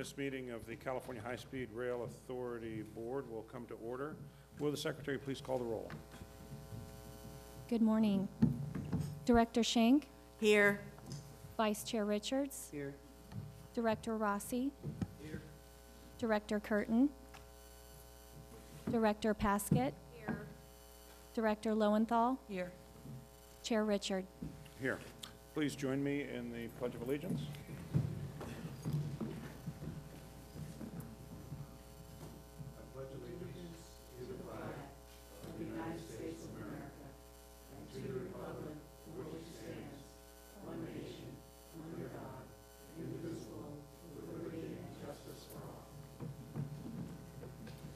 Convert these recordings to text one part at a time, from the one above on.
This meeting of the California High-Speed Rail Authority Board will come to order. Will the Secretary please call the roll? Good morning. Director Schenk? Here. Vice Chair Richards? Here. Director Rossi? Here. Director Curtin? Director Paskett? Here. Director Lowenthal? Here. Chair Richard? Here. Please join me in the Pledge of Allegiance.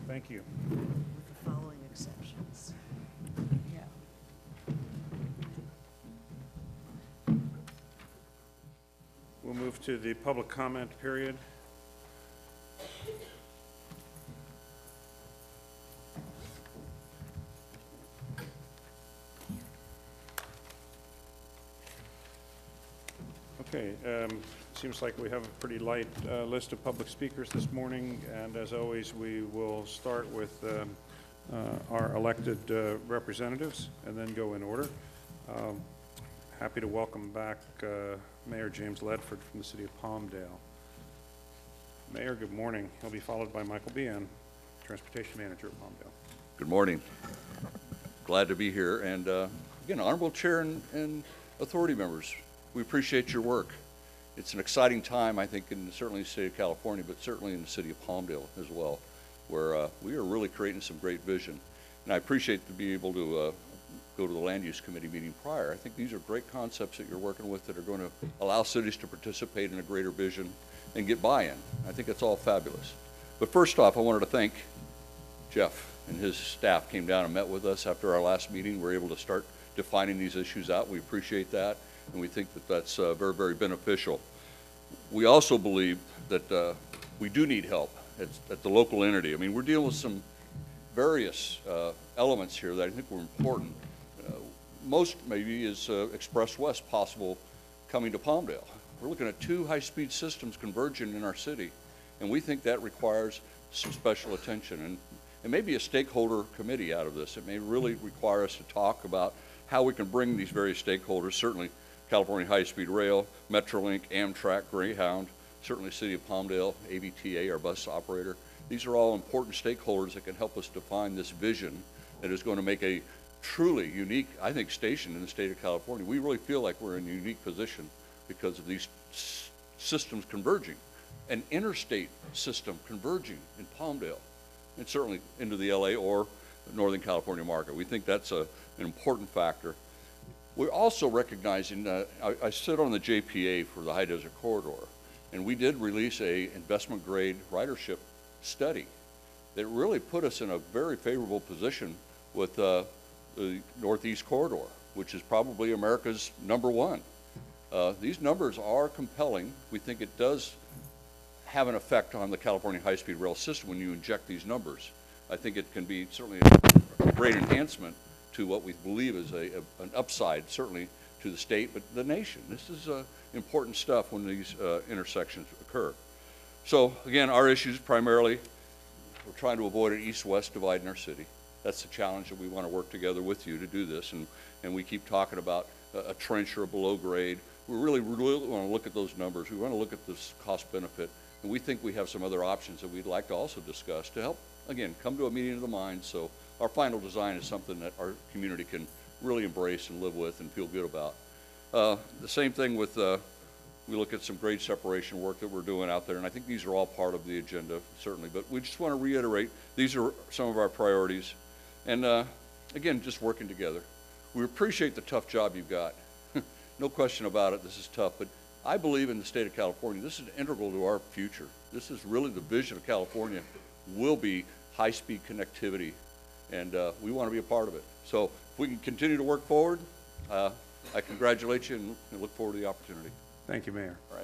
Thank you. With the following exceptions. Yeah. We'll move to the public comment period. Okay, seems like we have a pretty light list of public speakers this morning, and as always, we will start with our elected representatives and then go in order. Happy to welcome back Mayor James Ledford from the City of Palmdale. Mayor, good morning. He'll be followed by Michael Behan, Transportation Manager of Palmdale. Good morning. Glad to be here, and again, Honorable Chair and authority members, we appreciate your work. It's an exciting time, I think, in certainly the state of California, but certainly in the city of Palmdale as well, where we are really creating some great vision. And I appreciate to be able to go to the Land Use Committee meeting prior. I think these are great concepts that you're working with that are going to allow cities to participate in a greater vision and get buy-in. I think it's all fabulous. But first off, I wanted to thank Jeff and his staff came down and met with us after our last meeting. We're able to start defining these issues out. We appreciate that. And we think that that's very, very beneficial. We also believe that we do need help at the local entity. I mean, we're dealing with some various elements here that I think were important. Most maybe is Express West possible coming to Palmdale. We're looking at 2 high-speed systems converging in our city, and we think that requires some special attention. And it may be a stakeholder committee out of this. It may really require us to talk about how we can bring these various stakeholders, certainly California High-Speed Rail, Metrolink, Amtrak, Greyhound, certainly City of Palmdale, ABTA, our bus operator. These are all important stakeholders that can help us define this vision that is going to make a truly unique, I think, station in the state of California. We really feel like we're in a unique position because of these systems converging, an interstate system converging in Palmdale, and certainly into the LA or Northern California market. We think that's an important factor. We're also recognizing, I sit on the JPA for the High Desert Corridor, and we did release a investment grade ridership study that really put us in a very favorable position with the Northeast Corridor, which is probably America's #1. These numbers are compelling. We think it does have an effect on the California high-speed rail system when you inject these numbers. I think it can be certainly a great enhancement to what we believe is an upside, certainly to the state, but the nation. This is important stuff when these intersections occur. So again, our issues primarily, we're trying to avoid an east-west divide in our city. That's the challenge that we want to work together with you to do this, and we keep talking about a trench or a below grade. We really want to look at those numbers. We want to look at this cost benefit, and we think we have some other options that we'd like to also discuss to help, again, come to a meeting of the minds. So our final design is something that our community can really embrace and live with and feel good about. The same thing with, we look at some grade separation work that we're doing out there, and I think these are all part of the agenda, certainly, but we just want to reiterate, these are some of our priorities. And again, just working together. We appreciate the tough job you've got. No question about it, this is tough, but I believe in the state of California, this is integral to our future. This is really the vision of California will be high-speed connectivity, and we want to be a part of it. So if we can continue to work forward, I congratulate you and look forward to the opportunity. Thank you, Mayor. All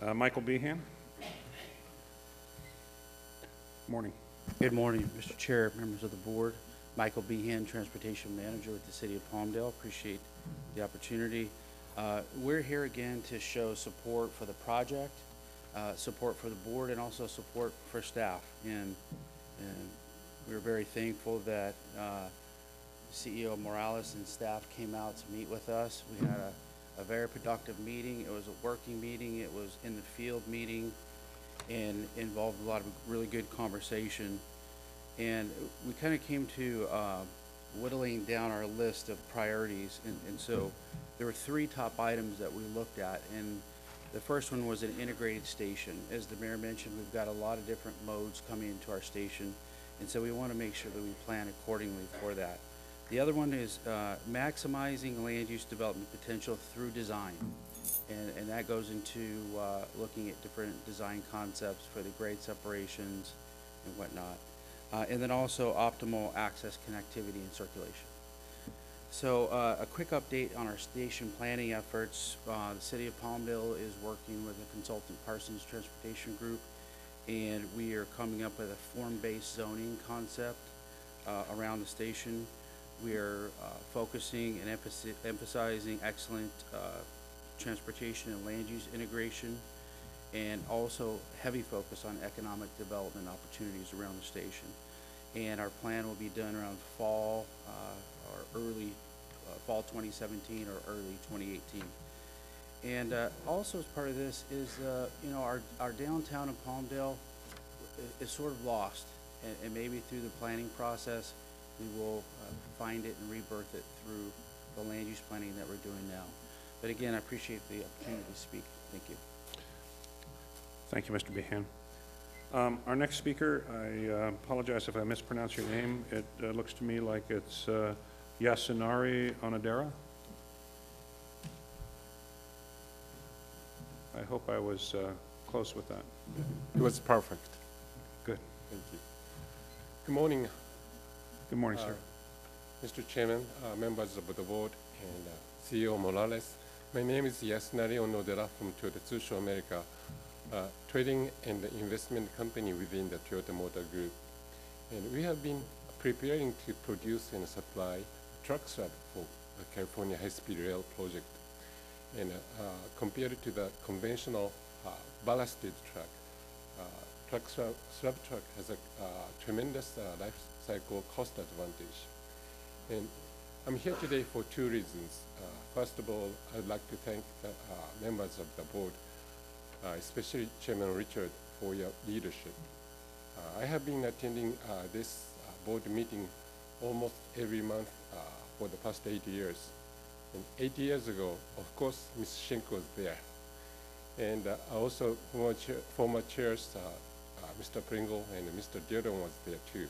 right. Michael Behan. Morning. Good morning, Mr. Chair, members of the board. Michael Behan, Transportation Manager with the City of Palmdale. Appreciate the opportunity. We're here again to show support for the project. support for the board and also support for staff. And we were very thankful that CEO Morales and staff came out to meet with us. We had a very productive meeting. It was a working meeting. It was in the field meeting and involved a lot of really good conversation. And we kind of came to whittling down our list of priorities. And so there were 3 top items that we looked at. And the first one was an integrated station. As the mayor mentioned, we've got a lot of different modes coming into our station. And so we want to make sure that we plan accordingly for that. The other one is maximizing land use development potential through design. And that goes into looking at different design concepts for the grade separations and whatnot. And then also optimal access, connectivity, and circulation. So a quick update on our station planning efforts. The City of Palmdale is working with a consultant, Parsons Transportation Group, and we are coming up with a form-based zoning concept around the station. We are focusing and emphasizing excellent transportation and land use integration, and also heavy focus on economic development opportunities around the station. And our plan will be done around fall or early fall 2017 or early 2018. And also as part of this is, you know, our downtown in Palmdale is sort of lost, and maybe through the planning process, we will find it and rebirth it through the land use planning that we're doing now. But again, I appreciate the opportunity to speak. Thank you. Thank you, Mr. Behan. Our next speaker, I apologize if I mispronounce your name. It looks to me like it's Yasunari Onodera. I hope I was close with that. It was perfect. Good. Thank you. Good morning, Good morning, sir. Mr. Chairman, members of the board, and CEO Morales. My name is Yasunari Onodera from Toyota Tsusho America, trading and investment company within the Toyota Motor Group. And we have been preparing to produce and supply truck swap for the California high-speed rail project. And compared to the conventional ballasted truck, swap truck has a tremendous life cycle cost advantage. And I'm here today for 2 reasons. First of all, I'd like to thank the members of the board, especially Chairman Richard, for your leadership. I have been attending this board meeting almost every month for the past 8 years. And 8 years ago, of course, Ms. Schenk was there. And also former chairs, Mr. Pringle and Mr. Dearden was there too.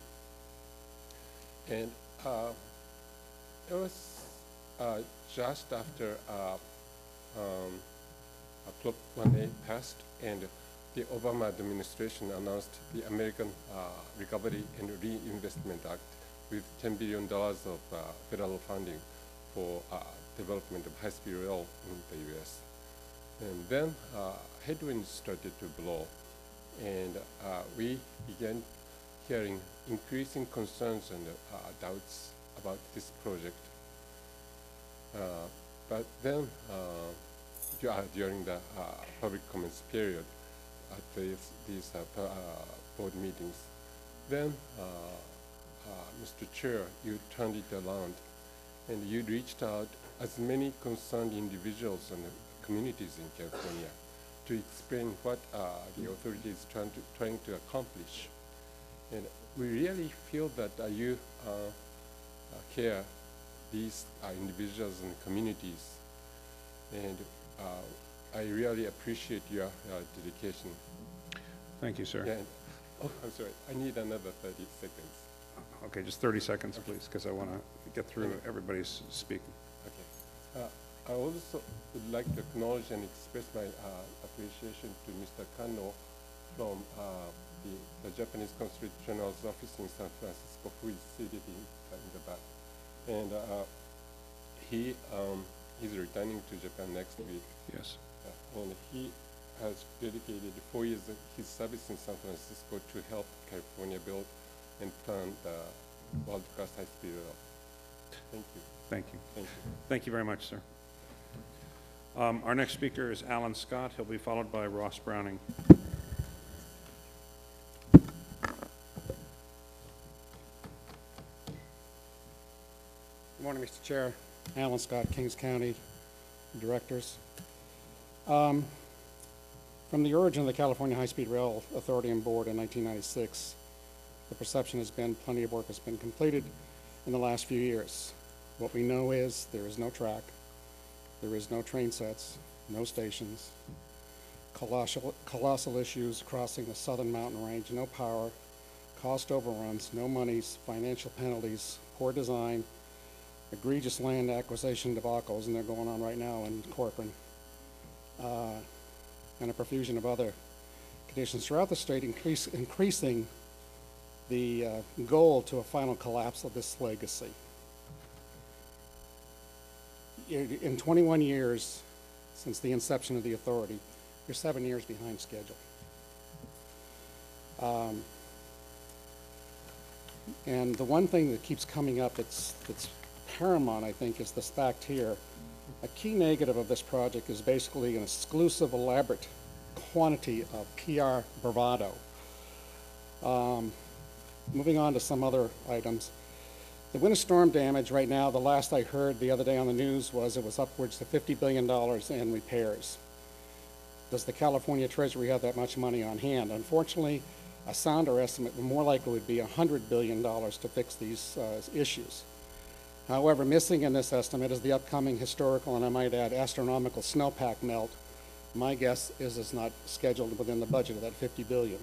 And it was just after Prop 1A passed and the Obama administration announced the American Recovery and Reinvestment Act with $10 billion of federal funding for development of high-speed rail in the U.S. And then headwinds started to blow, and we began hearing increasing concerns and doubts about this project. But then during the public comments period at these board meetings, then Mr. Chair, you turned it around and you reached out as many concerned individuals and communities in California to explain what the authority is trying to accomplish. And we really feel that you care these individuals and communities. And I really appreciate your dedication. Thank you, sir. Yeah, and, oh, I'm sorry, I need another 30 seconds. Okay, just 30 seconds, please, because I want to get through everybody's speaking. Okay. I also would like to acknowledge and express my appreciation to Mr. Kano from the Japanese Consulate General's office in San Francisco, who is seated in the back. And he's returning to Japan next week. Yes. And he has dedicated 4 years of his service in San Francisco to help California build and plan the world-class high-speed rail. Thank you. Thank you. Thank you. Thank you very much, sir. Our next speaker is Alan Scott. He'll be followed by Ross Browning. Good morning, Mr. Chair. Alan Scott, Kings County Directors. From the origin of the California High-Speed Rail Authority and Board in 1996, the perception has been plenty of work has been completed in the last few years. What we know is there is no track, there is no train sets, no stations, colossal issues crossing the southern mountain range, no power, cost overruns, no monies, financial penalties, poor design, egregious land acquisition debacles, and they're going on right now in Corcoran, and a profusion of other conditions throughout the state, increasing the goal to a final collapse of this legacy. In 21 years since the inception of the authority, you're 7 years behind schedule. And the one thing that keeps coming up that's paramount, I think, is this fact here. A key negative of this project is basically an exclusive, elaborate quantity of PR bravado. Moving on to some other items. The winter storm damage right now, the last I heard the other day on the news was it was upwards to $50 billion in repairs. Does the California Treasury have that much money on hand? Unfortunately, a sounder estimate more likely would be $100 billion to fix these issues. However, missing in this estimate is the upcoming historical, and I might add, astronomical snowpack melt. My guess is it's not scheduled within the budget of that $50 billion.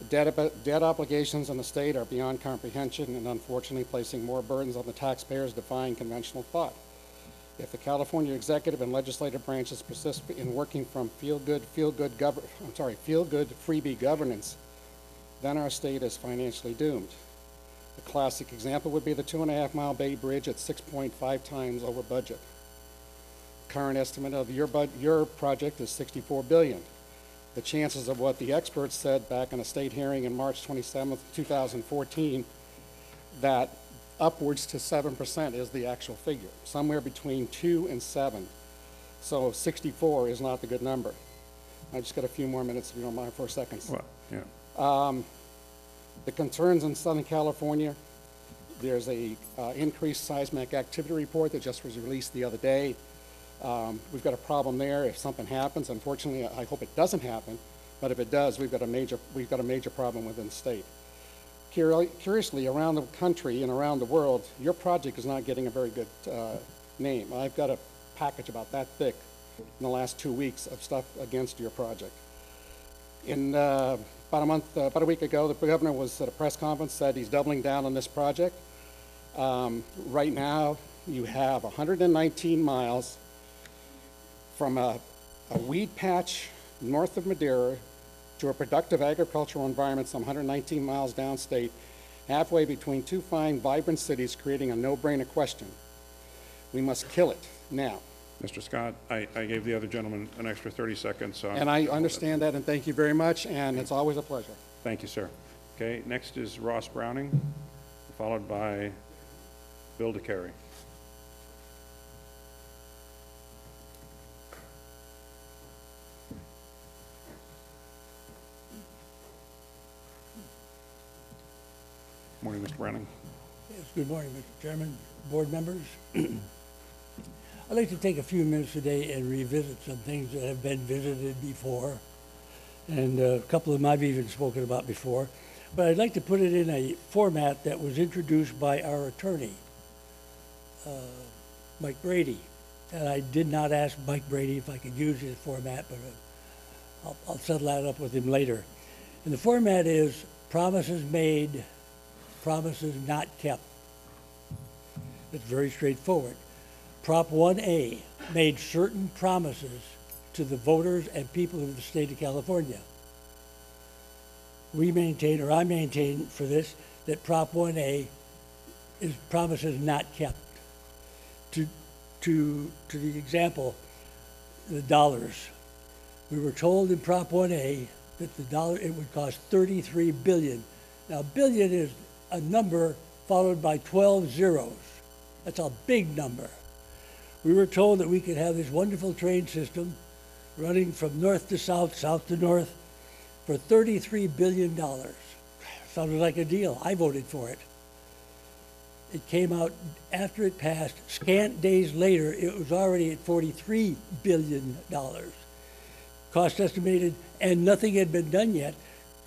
Debt obligations in the state are beyond comprehension and unfortunately placing more burdens on the taxpayers, defying conventional thought. If the California executive and legislative branches persist in working from feel-good freebie governance, then our state is financially doomed. A classic example would be the 2.5-mile Bay Bridge at 6.5 times over budget. Current estimate of your project is $64 billion. The chances of what the experts said back in a state hearing in March 27, 2014, that upwards to 7% is the actual figure, somewhere between 2 and 7. So 64 is not the good number. I just got a few more minutes if you don't mind for a second. Well, yeah. The concerns in Southern California, there's a increased seismic activity report that just was released the other day. We've got a problem there if something happens. Unfortunately, I hope it doesn't happen, but if it does, we've got a major problem within the state. Curiously, around the country and around the world, your project is not getting a very good name. I've got a package about that thick in the last 2 weeks of stuff against your project. In about a week ago, the governor was at a press conference, said he's doubling down on this project. Right now, you have 119 miles from a weed patch north of Madeira to a productive agricultural environment some 119 miles downstate, halfway between two fine, vibrant cities, creating a no-brainer question. We must kill it now. Mr. Scott, I gave the other gentleman an extra 30 seconds. So And I understand that, and thank you very much, and it's always a pleasure. Thank you, sir. Okay, next is Ross Browning, followed by Bill DeCary. Morning, Mr. Browning. Yes, good morning, Mr. Chairman, board members. I'd like to take a few minutes today and revisit some things that have been visited before, and a couple of them I've even spoken about before. But I'd like to put it in a format that was introduced by our attorney, Mike Brady. And I did not ask Mike Brady if I could use his format, but I'll settle that up with him later. And the format is promises made, promises not kept. It's very straightforward. Prop 1A made certain promises to the voters and people of the state of California. We maintain, or I maintain for this, that Prop 1A is promises not kept. To the example, the dollars. We were told in Prop 1A that the dollar, it would cost $33 billion. Now, billion is a number followed by 12 zeros. That's a big number. We were told that we could have this wonderful train system running from north to south, south to north, for $33 billion. Sounded like a deal. I voted for it. It came out after it passed. Scant days later, it was already at $43 billion. Cost estimated, and nothing had been done yet.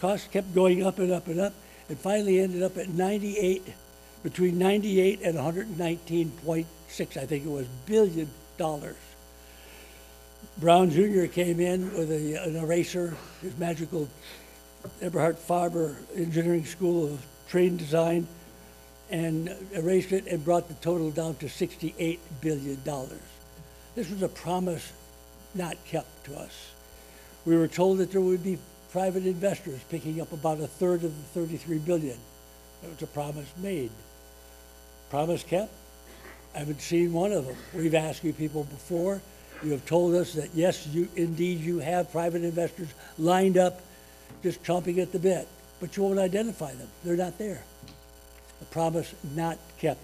Costs kept going up and up and up, and finally ended up at between 98 and 119.6, I think it was, billion dollars. Brown Jr. came in with an eraser, his magical Eberhard Faber Engineering School of Train Design, and erased it and brought the total down to $68 billion. This was a promise not kept to us. We were told that there would be private investors picking up about a third of the $33 billion. That was a promise made. Promise kept? I haven't seen one of them. We've asked you people before. You have told us that yes, indeed you have private investors lined up, just chomping at the bit, but you won't identify them. They're not there. A promise not kept.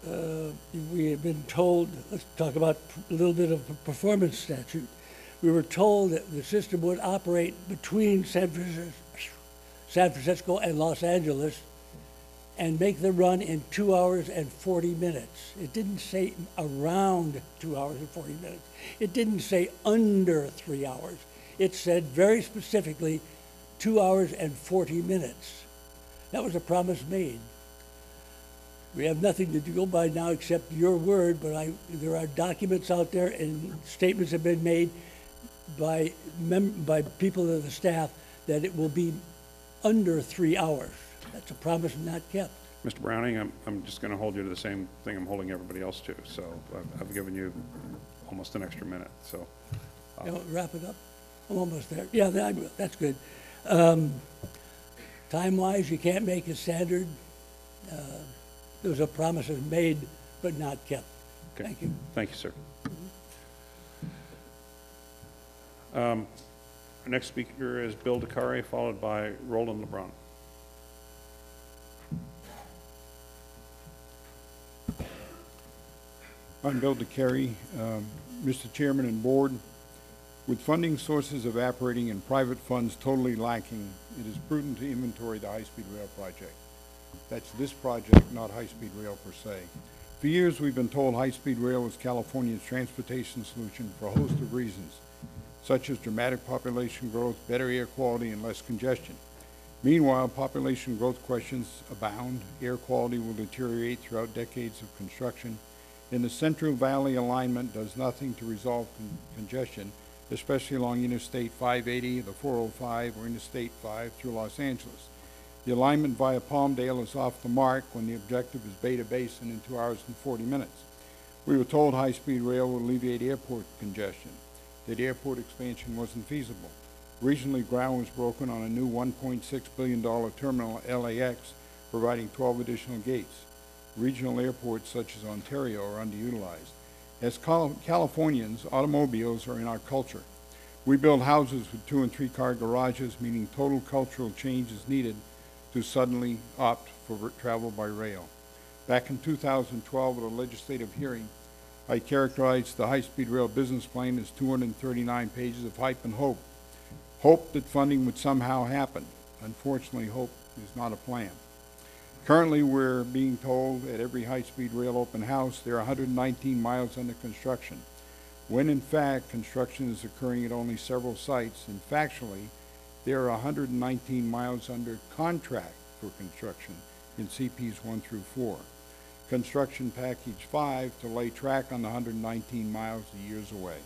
We have been told, let's talk about a little bit of a performance statute. We were told that the system would operate between San Francisco and Los Angeles and make the run in 2 hours and 40 minutes. It didn't say around 2 hours and 40 minutes. It didn't say under 3 hours. It said very specifically 2 hours and 40 minutes. That was a promise made. We have nothing to go by now except your word, but there are documents out there and statements have been made by people of the staff that it will be under 3 hours. That's a promise not kept. Mr. Browning, I'm just going to hold you to the same thing I'm holding everybody else to. So I've given you almost an extra minute. So You know, wrap it up. I'm almost there. Yeah, I will. That's good. Time-wise, you can't make a standard. Those are promises made but not kept. okay. Thank you. Thank you, sir. Our next speaker is Bill DeCare, followed by Roland LeBron. I'm Bill DeCare, Mr. Chairman and Board. With funding sources evaporating and private funds totally lacking, it is prudent to inventory the high-speed rail project. That's this project, not high-speed rail per se. For years, we've been told high-speed rail is California's transportation solution for a host of reasons, such as dramatic population growth, better air quality, and less congestion. Meanwhile, population growth questions abound. Air quality will deteriorate throughout decades of construction, and the Central Valley alignment does nothing to resolve congestion, especially along Interstate 580, the 405, or Interstate 5 through Los Angeles. The alignment via Palmdale is off the mark when the objective is Beta Basin in 2 hours and 40 minutes. We were told high-speed rail will alleviate airport congestion, that airport expansion wasn't feasible. Recently, ground was broken on a new $1.6 billion terminal at LAX, providing 12 additional gates. Regional airports such as Ontario are underutilized. As Californians, automobiles are in our culture. We build houses with 2- and 3-car garages, meaning total cultural change is needed to suddenly opt for travel by rail. Back in 2012 at a legislative hearing, I characterized the high-speed rail business plan as 239 pages of hype and hope. Hope that funding would somehow happen. Unfortunately, hope is not a plan. Currently, we're being told at every high-speed rail open house there are 119 miles under construction, when in fact construction is occurring at only several sites, and factually there are 119 miles under contract for construction in CPs 1 through 4. Construction package 5 to lay track on the 119 miles are years away.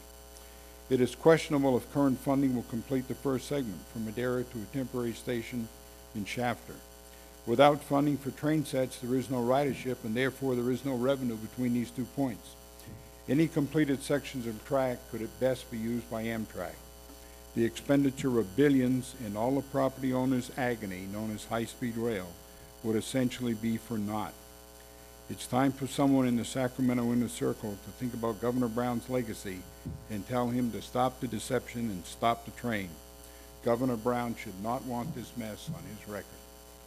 It is questionable if current funding will complete the first segment from Madera to a temporary station in Shafter. Without funding for train sets, there is no ridership, and therefore there is no revenue between these 2 points. Any completed sections of track could at best be used by Amtrak. The expenditure of billions and all the property owners' agony, known as high-speed rail, would essentially be for naught. It's time for someone in the Sacramento inner circle to think about Governor Brown's legacy and tell him to stop the deception and stop the train. Governor Brown should not want this mess on his record.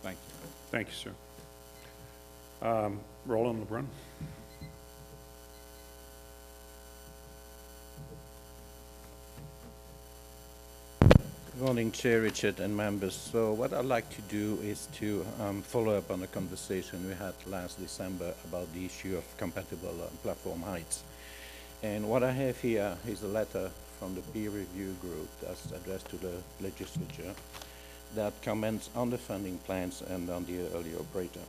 Thank you. Thank you, sir. Roland LeBron. Good morning, Chair Richard and members. So what I'd like to do is to follow up on a conversation we had last December about the issue of compatible platform heights. And what I have here is a letter from the peer review group that's addressed to the legislature that comments on the funding plans and on the early operator.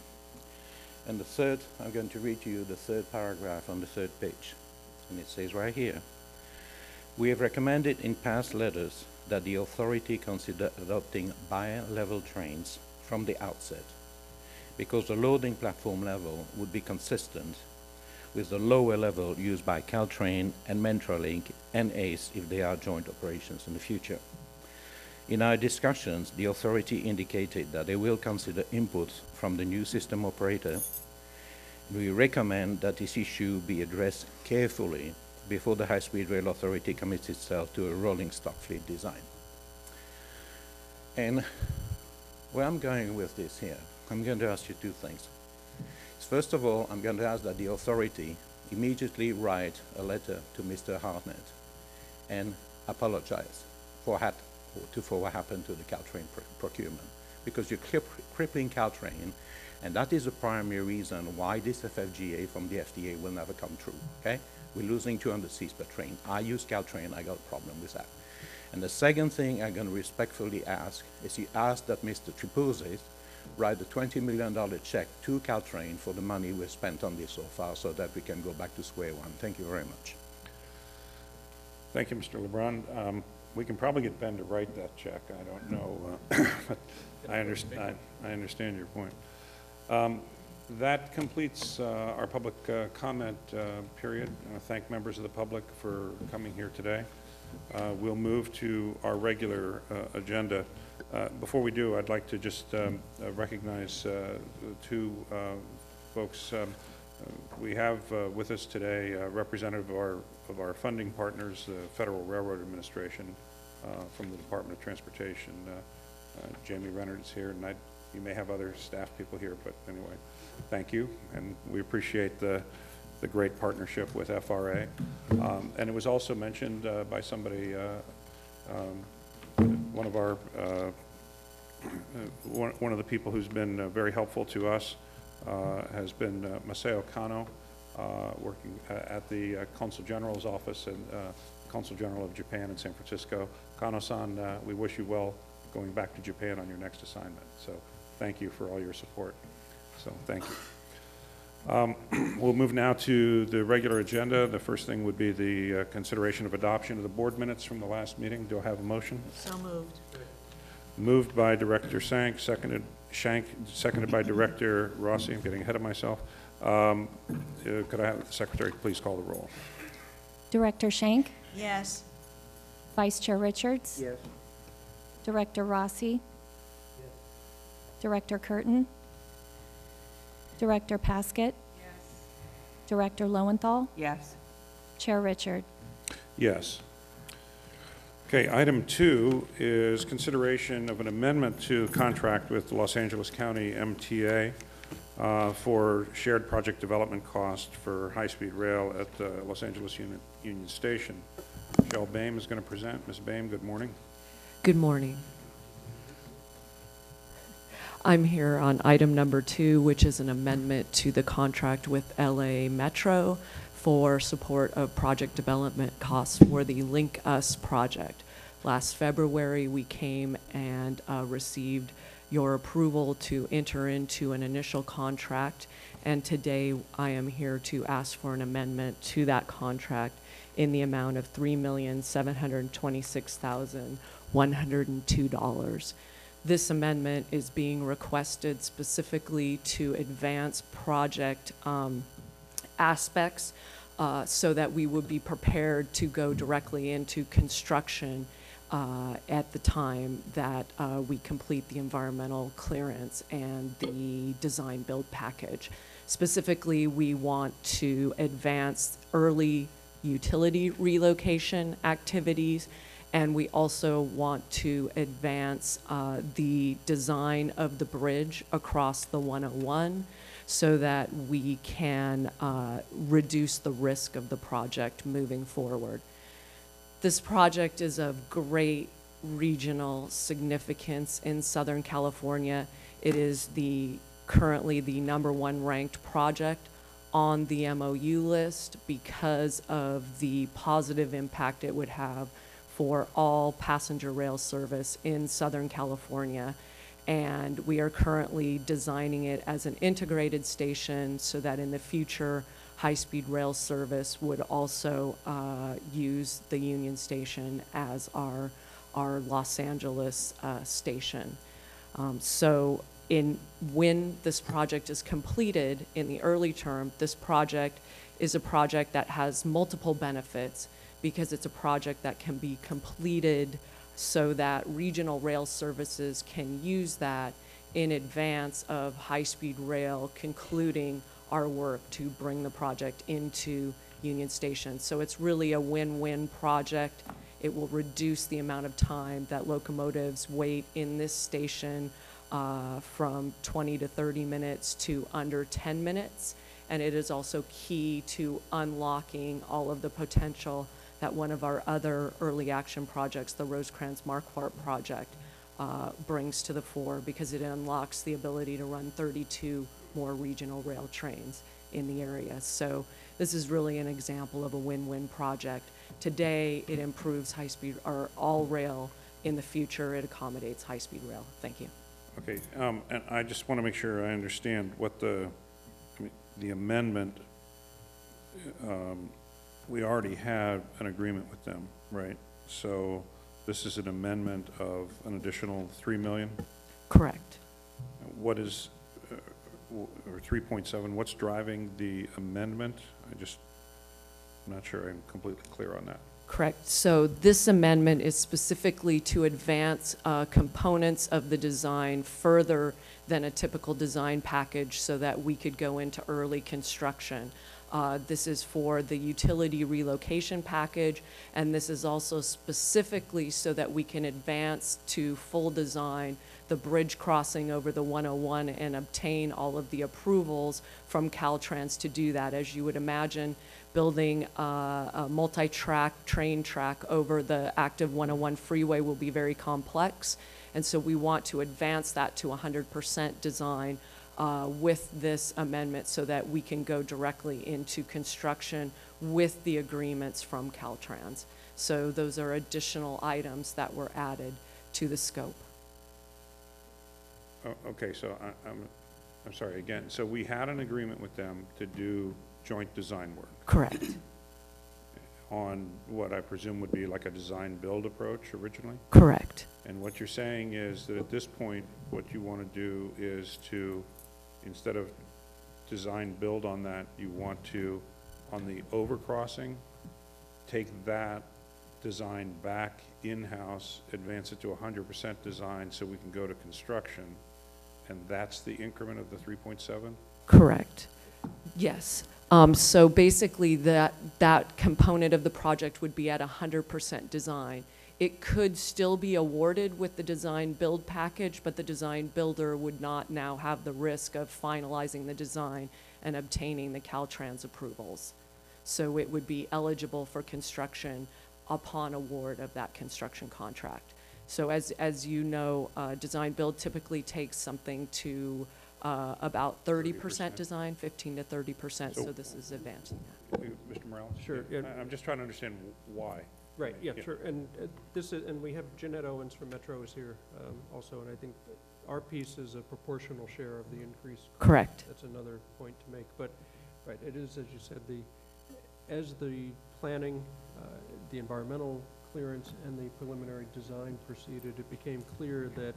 And the third, I'm going to read to you the third paragraph on the third page. And it says right here, we have recommended in past letters that the authority consider adopting bi-level trains from the outset, because the loading platform level would be consistent with the lower level used by Caltrain and Metrolink and ACE if they are joint operations in the future. In our discussions, the authority indicated that they will consider inputs from the new system operator. We recommend that this issue be addressed carefully before the High Speed Rail Authority commits itself to a rolling stock fleet design. And where I'm going with this here, I'm going to ask you two things. First of all, I'm going to ask that the authority immediately write a letter to Mr. Hartnett and apologize for what happened to the Caltrain procurement, because you're crippling Caltrain, and that is the primary reason why this FFGA from the FDA will never come true, okay? We're losing 200 seats per train. I use Caltrain, I got a problem with that. And the second thing I'm going to respectfully ask is you ask that Mr. Tripuzzi write a $20 million check to Caltrain for the money we've spent on this so far so that we can go back to square one. Thank you very much. Thank you, Mr. LeBron. We can probably get Ben to write that check. I don't know, but I understand your point. That completes our public comment period. I thank members of the public for coming here today. We'll move to our regular agenda. Before we do, I'd like to just recognize two folks. We have with us today a representative of our funding partners, the Federal Railroad Administration from the Department of Transportation. Jamie Renard is here, and you may have other staff people here, but anyway, thank you, and we appreciate the great partnership with FRA. And it was also mentioned by somebody, one of the people who's been very helpful to us has been Masao Kano, working at the Consul General's office and Consul General of Japan in San Francisco. Kano-san, we wish you well going back to Japan on your next assignment. So thank you for all your support. So thank you. We'll move now to the regular agenda. The first thing would be the consideration of adoption of the board minutes from the last meeting. Do I have a motion? So moved. Moved by Director Shank, seconded by Director Rossi. I'm getting ahead of myself. Could I have the secretary please call the roll? Director Shank? Yes. Vice Chair Richards? Yes. Director Rossi? Yes. Director Curtin? Director Paskett? Yes. Director Lowenthal? Yes. Chair Richard? Yes. Okay, item 2 is consideration of an amendment to contract with the Los Angeles County MTA for shared project development cost for high-speed rail at Los Angeles Union Station. Michelle Boehm is going to present. Ms. Boehm, good morning. Good morning. I'm here on item number 2, which is an amendment to the contract with LA Metro for support of project development costs for the Link Us project. Last February, we came and received your approval to enter into an initial contract, and today I am here to ask for an amendment to that contract in the amount of $3,726,102. This amendment is being requested specifically to advance project aspects so that we would be prepared to go directly into construction at the time that we complete the environmental clearance and the design build package. Specifically, we want to advance early utility relocation activities, and we also want to advance the design of the bridge across the 101 so that we can reduce the risk of the project moving forward. This project is of great regional significance in Southern California. It is currently the #1 ranked project on the MOU list because of the positive impact it would have for all passenger rail service in Southern California. And we are currently designing it as an integrated station so that in the future, high-speed rail service would also use the Union Station as our Los Angeles station. So when this project is completed in the early term, this project is a project that has multiple benefits because it's a project that can be completed so that regional rail services can use that in advance of high-speed rail concluding our work to bring the project into Union Station. So it's really a win-win project. It will reduce the amount of time that locomotives wait in this station from 20 to 30 minutes to under 10 minutes. And it is also key to unlocking all of the potential that one of our other early action projects, the Rosecrans-Marquardt project, brings to the fore, because it unlocks the ability to run 32 more regional rail trains in the area. So this is really an example of a win-win project. Today, it improves high-speed, or all rail. In the future, it accommodates high-speed rail. Thank you. Okay, and I just want to make sure I understand what the amendment, we already have an agreement with them, right? So this is an amendment of an additional $3 million? Correct. What is, or 3.7, what's driving the amendment? I'm not sure I'm completely clear on that. Correct. So this amendment is specifically to advance components of the design further than a typical design package so that we could go into early construction. This is for the utility relocation package, and this is also specifically so that we can advance to full design the bridge crossing over the 101 and obtain all of the approvals from Caltrans to do that. As you would imagine, building a multi-track train track over the active 101 freeway will be very complex, and so we want to advance that to 100% design with this amendment so that we can go directly into construction with the agreements from Caltrans. So those are additional items that were added to the scope. Oh, okay, so I'm sorry, again, so we had an agreement with them to do joint design work Correct. on what I presume would be like a design-build approach originally? Correct. And what you're saying is that at this point, what you want to do is to, instead of design-build on that, you want to, on the overcrossing, take that design back in-house, advance it to 100% design so we can go to construction, and that's the increment of the 3.7? Correct. Yes. So basically that component of the project would be at 100% design. It could still be awarded with the design build package, but the design builder would not now have the risk of finalizing the design and obtaining the Caltrans approvals. So it would be eligible for construction upon award of that construction contract. So as you know, design build typically takes something to about 30% design, 15 to 30%, so this is advancing that. Mr. Morales? Sure. Yeah. I'm just trying to understand why. Right, yeah, sure. And this is, and we have Jeanette Owens from Metro is here also, and I think our piece is a proportional share of the increase. Correct. That's another point to make. But, right, it is, as you said, as the planning, the environmental clearance and the preliminary design proceeded, it became clear that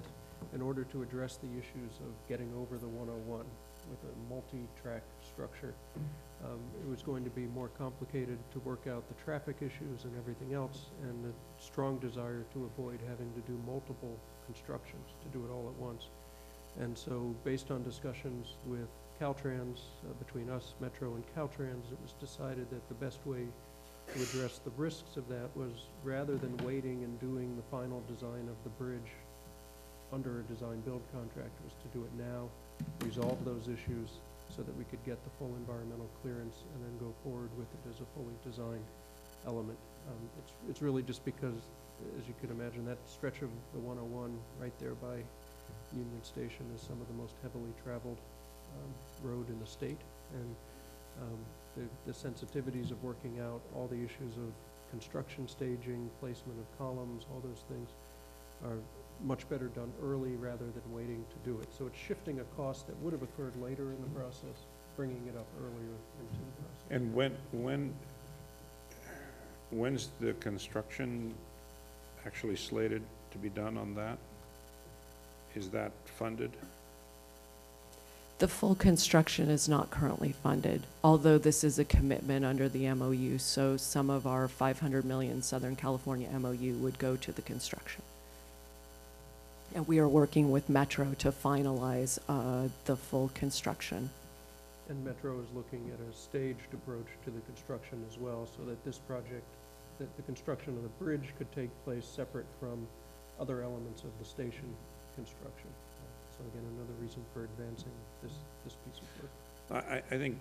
in order to address the issues of getting over the 101 with a multi-track structure, it was going to be more complicated to work out the traffic issues and everything else, and a strong desire to avoid having to do multiple constructions, to do it all at once. And so based on discussions with Caltrans, between us, Metro, and Caltrans, it was decided that the best way to address the risks of that was, rather than waiting and doing the final design of the bridge under a design-build contract, was to do it now, resolve those issues so that we could get the full environmental clearance and then go forward with it as a fully designed element. It's really just because, as you can imagine, that stretch of the 101 right there by Union Station is some of the most heavily traveled road in the state, and the sensitivities of working out all the issues of construction staging, placement of columns, all those things are much better done early rather than waiting to do it. So it's shifting a cost that would have occurred later in the process, bringing it up earlier into the process. And when's the construction actually slated to be done on that? Is that funded? The full construction is not currently funded, although this is a commitment under the MOU, so some of our 500 million Southern California MOU would go to the construction. And we are working with Metro to finalize the full construction. And Metro is looking at a staged approach to the construction as well, so that this project, that the construction of the bridge could take place separate from other elements of the station construction. So again, another reason for advancing this piece of work. I think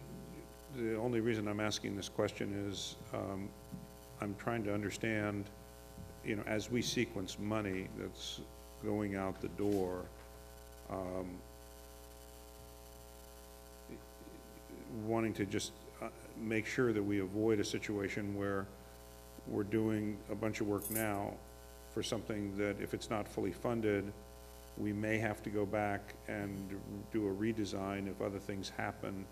the only reason I'm asking this question is I'm trying to understand, you know, as we sequence money that's going out the door, wanting to just make sure that we avoid a situation where we're doing a bunch of work now for something that if it's not fully funded, we may have to go back and do a redesign if other things happen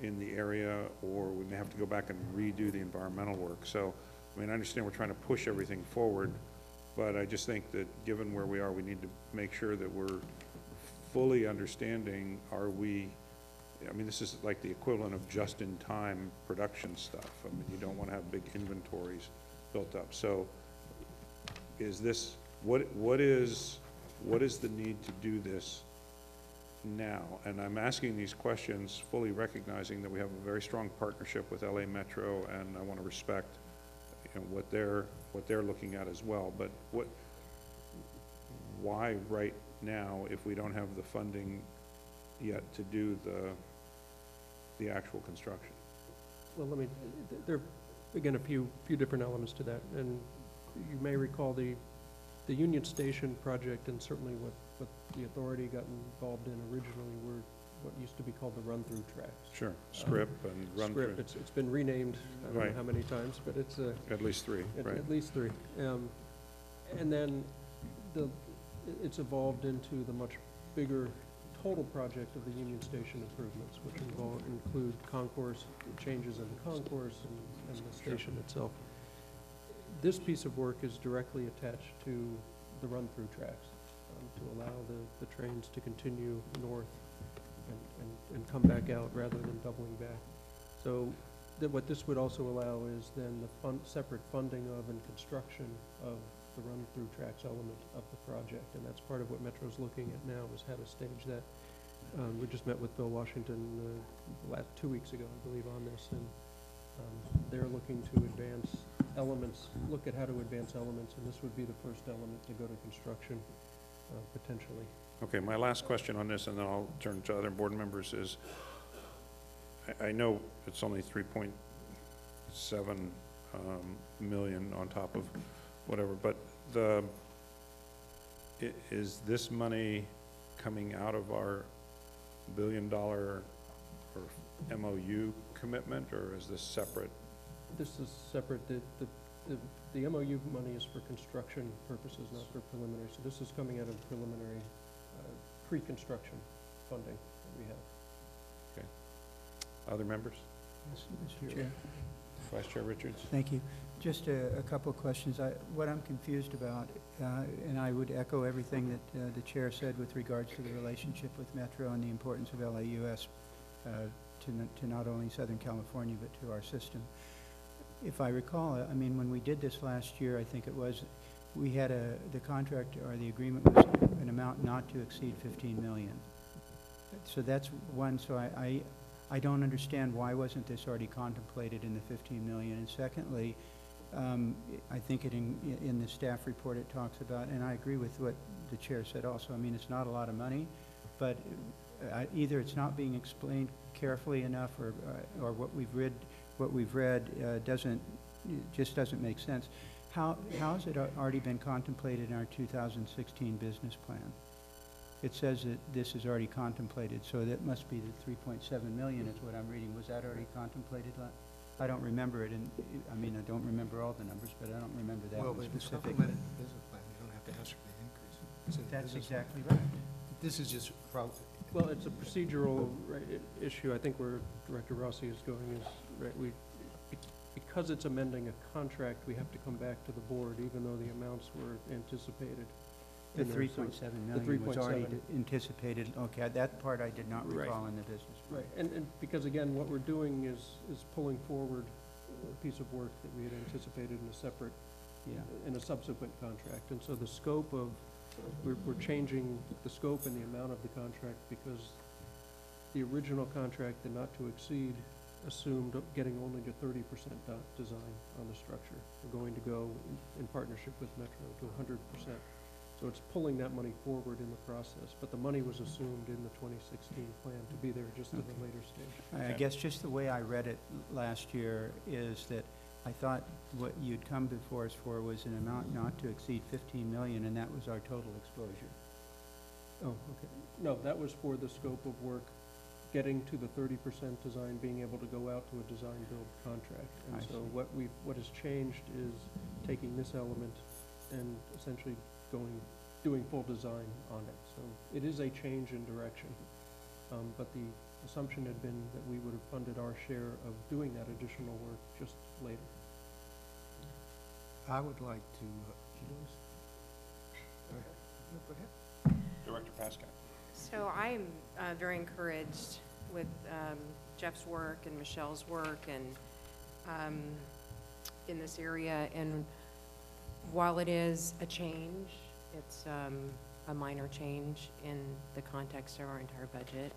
in the area, or we may have to go back and redo the environmental work. So, I mean, I understand we're trying to push everything forward, but I just think that given where we are, we need to make sure that we're fully understanding, I mean, this is like the equivalent of just-in-time production stuff. I mean, you don't want to have big inventories built up. So is this, what is the need to do this now? And I'm asking these questions fully recognizing that we have a very strong partnership with LA Metro, and I want to respect, you know, what they're looking at as well. But why right now if we don't have the funding yet to do the actual construction? Well, there are, again, a few different elements to that. And you may recall the Union Station project, and certainly what the authority got involved in originally were what used to be called the run-through tracks. Sure, SCRIP and run-through. It's been renamed, I don't Right. know how many times, but it's At least three, right? At least three. And then it's evolved into the much bigger total project of the Union Station improvements, which include concourse, changes in the concourse and the station itself. This piece of work is directly attached to the run-through tracks to allow the trains to continue north and come back out rather than doubling back. So what this would also allow is then the separate funding of and construction of the run-through tracks element of the project, and that's part of what Metro's looking at now, is how to stage that. We just met with Bill Washington 2 weeks ago, I believe, on this, and they're looking to advance elements, look at how to advance elements, and this would be the first element to go to construction, potentially. Okay, my last question on this, and then I'll turn to other board members, is I know it's only 3.7 million on top of whatever, but is this money coming out of our $1 billion or MOU commitment, or is this separate? This is separate. The MOU money is for construction purposes, not for preliminary. So this is coming out of preliminary pre-construction funding that we have. Okay. Other members? Mr. Chair. Vice Chair Richards? Thank you. Just a couple of questions. What I'm confused about, and I would echo everything that the chair said with regards to the relationship with Metro and the importance of LAUS to not only Southern California but to our system. If I recall, I mean, when we did this last year, I think it was, we had the contract or the agreement was an amount not to exceed 15 million. So that's one. So I don't understand why wasn't this already contemplated in the 15 million. And secondly, I think in the staff report it talks about, and I agree with what the chair said also. I mean, it's not a lot of money, but either it's not being explained carefully enough, or what we've read doesn't just doesn't make sense. How has it already been contemplated in our 2016 business plan? It says that this is already contemplated, so that must be the 3.7 million is what I'm reading. Was that already contemplated? I don't remember it, and I mean, I don't remember all the numbers, but I don't remember that one specifically. Business plan, you don't have to ask for the increase. It's in the That's business plan. exactly right. This is just Well, it's a procedural issue. I think where Director Rossi is going is, right, because it's amending a contract, we have to come back to the board, even though the amounts were anticipated. The in there. So 3.7 the million was already 3.7. anticipated. Okay, that part I did not Right. recall in the business. Right, and because again, what we're doing is pulling forward a piece of work that we had anticipated in a separate, Yeah. in a subsequent contract. And so the scope of, we're changing the scope and the amount of the contract because the original contract, the not to exceed, assumed getting only to 30% design on the structure. We're going to go in partnership with Metro to 100%. So it's pulling that money forward in the process, but the money was assumed in the 2016 plan to be there just at a later stage. I guess just the way I read it last year is that I thought what you'd come before us for was an amount not to exceed 15 million, and that was our total exposure. Oh, okay. No, that was for the scope of work, getting to the 30% design, being able to go out to a design-build contract. I And so see. what has changed is taking this element and essentially doing full design on it. So it is a change in direction. But the assumption had been that we would have funded our share of doing that additional work just later. I would like to, Go ahead. Director Pascal. So I'm very encouraged with Jeff's work and Michelle's work and in this area. And while it is a change, it's a minor change in the context of our entire budget.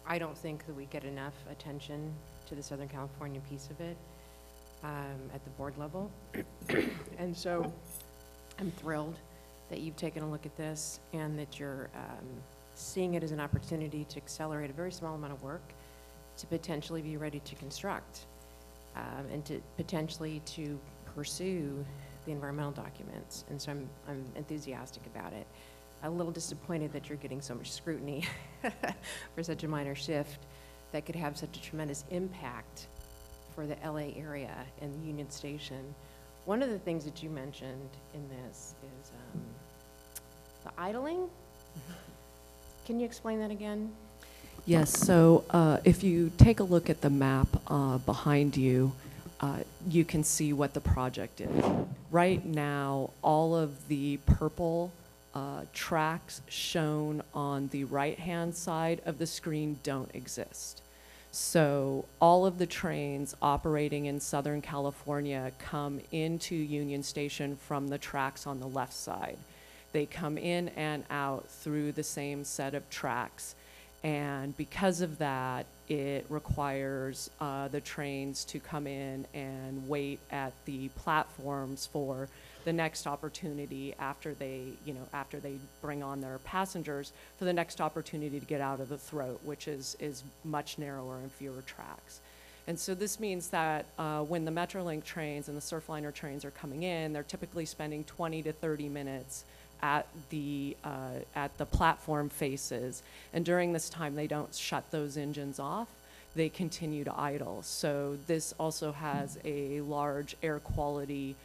I don't think that we get enough attention to the Southern California piece of it at the board level. And so I'm thrilled that you've taken a look at this and that you're seeing it as an opportunity to accelerate a very small amount of work to potentially be ready to construct and to potentially to pursue the environmental documents. And so I'm enthusiastic about it. A little disappointed that you're getting so much scrutiny for such a minor shift that could have such a tremendous impact for the LA area and Union Station. One of the things that you mentioned in this is the idling. Can you explain that again? Yes, so if you take a look at the map behind you, you can see what the project is. Right now, all of the purple tracks shown on the right-hand side of the screen don't exist. So all of the trains operating in Southern California come into Union Station from the tracks on the left side. They come in and out through the same set of tracks. And because of that, it requires the trains to come in and wait at the platforms for the next opportunity after they bring on their passengers for the next opportunity to get out of the throat, which is much narrower and fewer tracks. And so this means that when the Metrolink trains and the Surfliner trains are coming in, they're typically spending 20 to 30 minutes at the platform faces. And during this time, they don't shut those engines off. They continue to idle. So this also has a large air quality,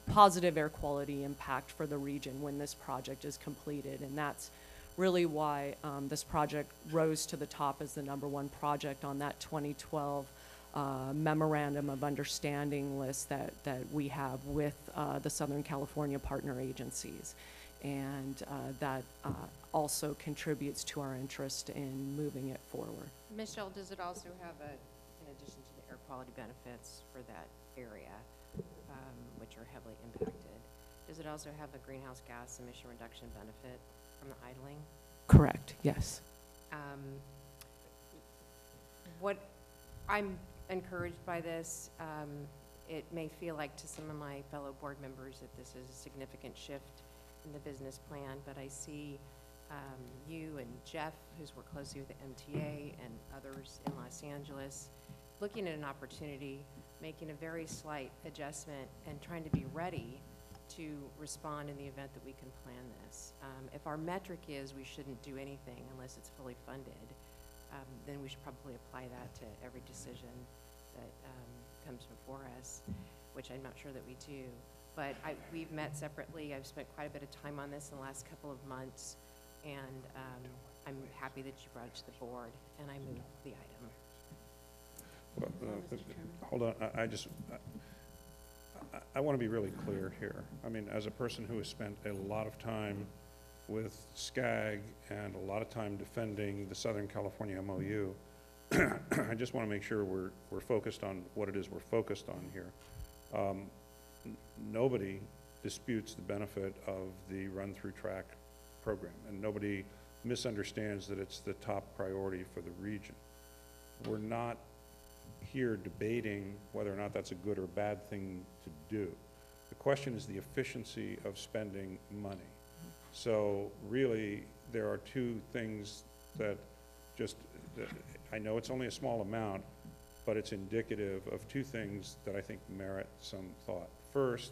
positive air quality impact for the region when this project is completed. And that's really why this project rose to the top as the #1 project on that 2012 memorandum of understanding list that we have with the Southern California partner agencies. And that also contributes to our interest in moving it forward. Michelle, does it also have in addition to the air quality benefits for that area, which are heavily impacted, does it also have a greenhouse gas emission reduction benefit from the idling? Correct, yes. What I'm encouraged by this, it may feel like to some of my fellow board members that this is a significant shift in the business plan, but I see you and Jeff, who's worked closely with the MTA and others in Los Angeles, looking at an opportunity, making a very slight adjustment, and trying to be ready to respond in the event that we can plan this. If our metric is we shouldn't do anything unless it's fully funded, then we should probably apply that to every decision that comes before us, which I'm not sure that we do. But we've met separately. I've spent quite a bit of time on this in the last couple of months, and I'm happy that you brought it to the board, and I move the item. Well, hold on, I want to be really clear here. I mean, as a person who has spent a lot of time with SCAG and a lot of time defending the Southern California MOU, I just want to make sure we're focused on what it is we're focused on here. Nobody disputes the benefit of the run-through track program, and nobody misunderstands that it's the top priority for the region. We're not here debating whether or not that's a good or bad thing to do. The question is the efficiency of spending money. So really, there are two things that I know it's only a small amount, but it's indicative of two things that I think merit some thought. First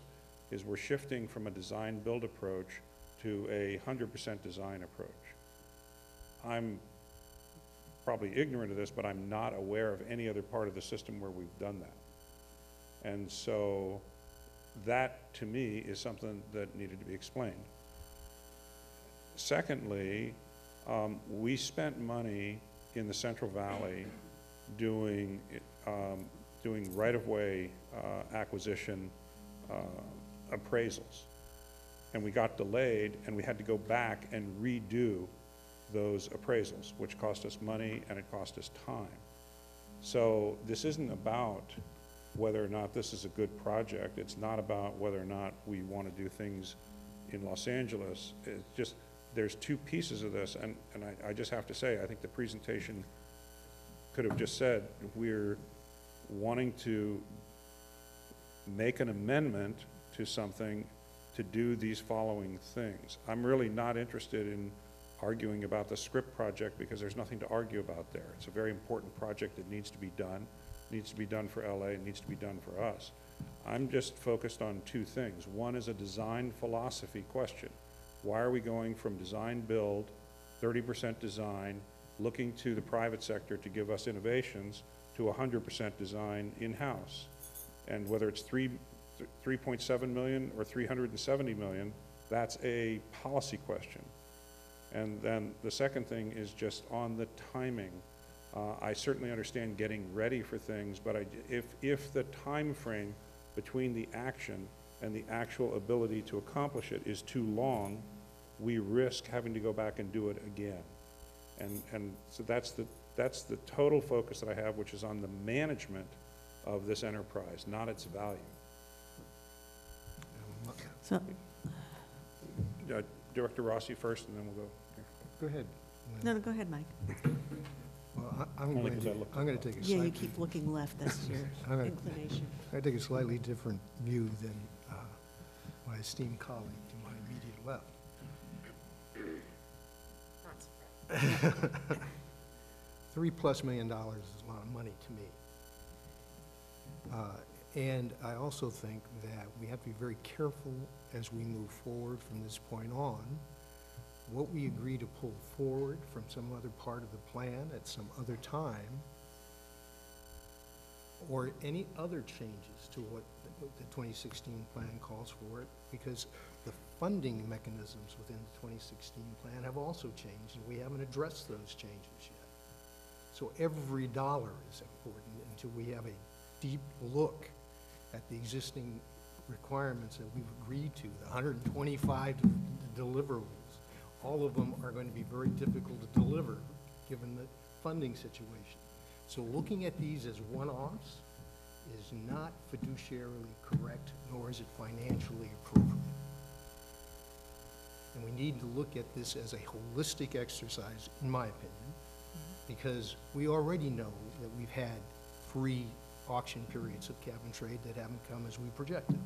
is we're shifting from a design-build approach to a 100% design approach. I'm probably ignorant of this, but I'm not aware of any other part of the system where we've done that. And so that, to me, is something that needed to be explained. Secondly, we spent money in the Central Valley doing right-of-way acquisition appraisals. And we got delayed, and we had to go back and redo those appraisals, which cost us money and it cost us time. So this isn't about whether or not this is a good project. It's not about whether or not we want to do things in Los Angeles. It's just, there's two pieces of this, and I just have to say, I think the presentation could have just said, we're wanting to make an amendment to something to do these following things. I'm really not interested in arguing about the script project because there's nothing to argue about there. It's a very important project that needs to be done. It needs to be done for LA, it needs to be done for us. I'm just focused on two things. One is a design philosophy question. Why are we going from design build, 30% design, looking to the private sector to give us innovations, to 100% design in-house? And whether it's 3.7 million or 370 million, that's a policy question. And then the second thing is just on the timing. I certainly understand getting ready for things, but if the time frame between the action and the actual ability to accomplish it is too long, we risk having to go back and do it again. And so that's the total focus that I have, which is on the management of this enterprise, not its value. So, Director Rossi first, and then we'll go. go ahead. No, go ahead, Mike. Well, I'm going to take a Yeah, you slightly, keep looking left, that's your I'm gonna- inclination. I take a slightly different view than my esteemed colleague to my immediate left. $3+ million is a lot of money to me. And I also think that we have to be very careful as we move forward from this point on, what we agree to pull forward from some other part of the plan at some other time, or any other changes to what the 2016 plan calls for it, because the funding mechanisms within the 2016 plan have also changed, and we haven't addressed those changes yet. So every dollar is important until we have a deep look at the existing requirements that we've agreed to, the 125 deliverables. All of them are going to be very difficult to deliver, given the funding situation. So looking at these as one-offs is not fiduciarily correct, nor is it financially appropriate. And we need to look at this as a holistic exercise, in my opinion, because we already know that we've had 3 auction periods of cap and trade that haven't come as we projected.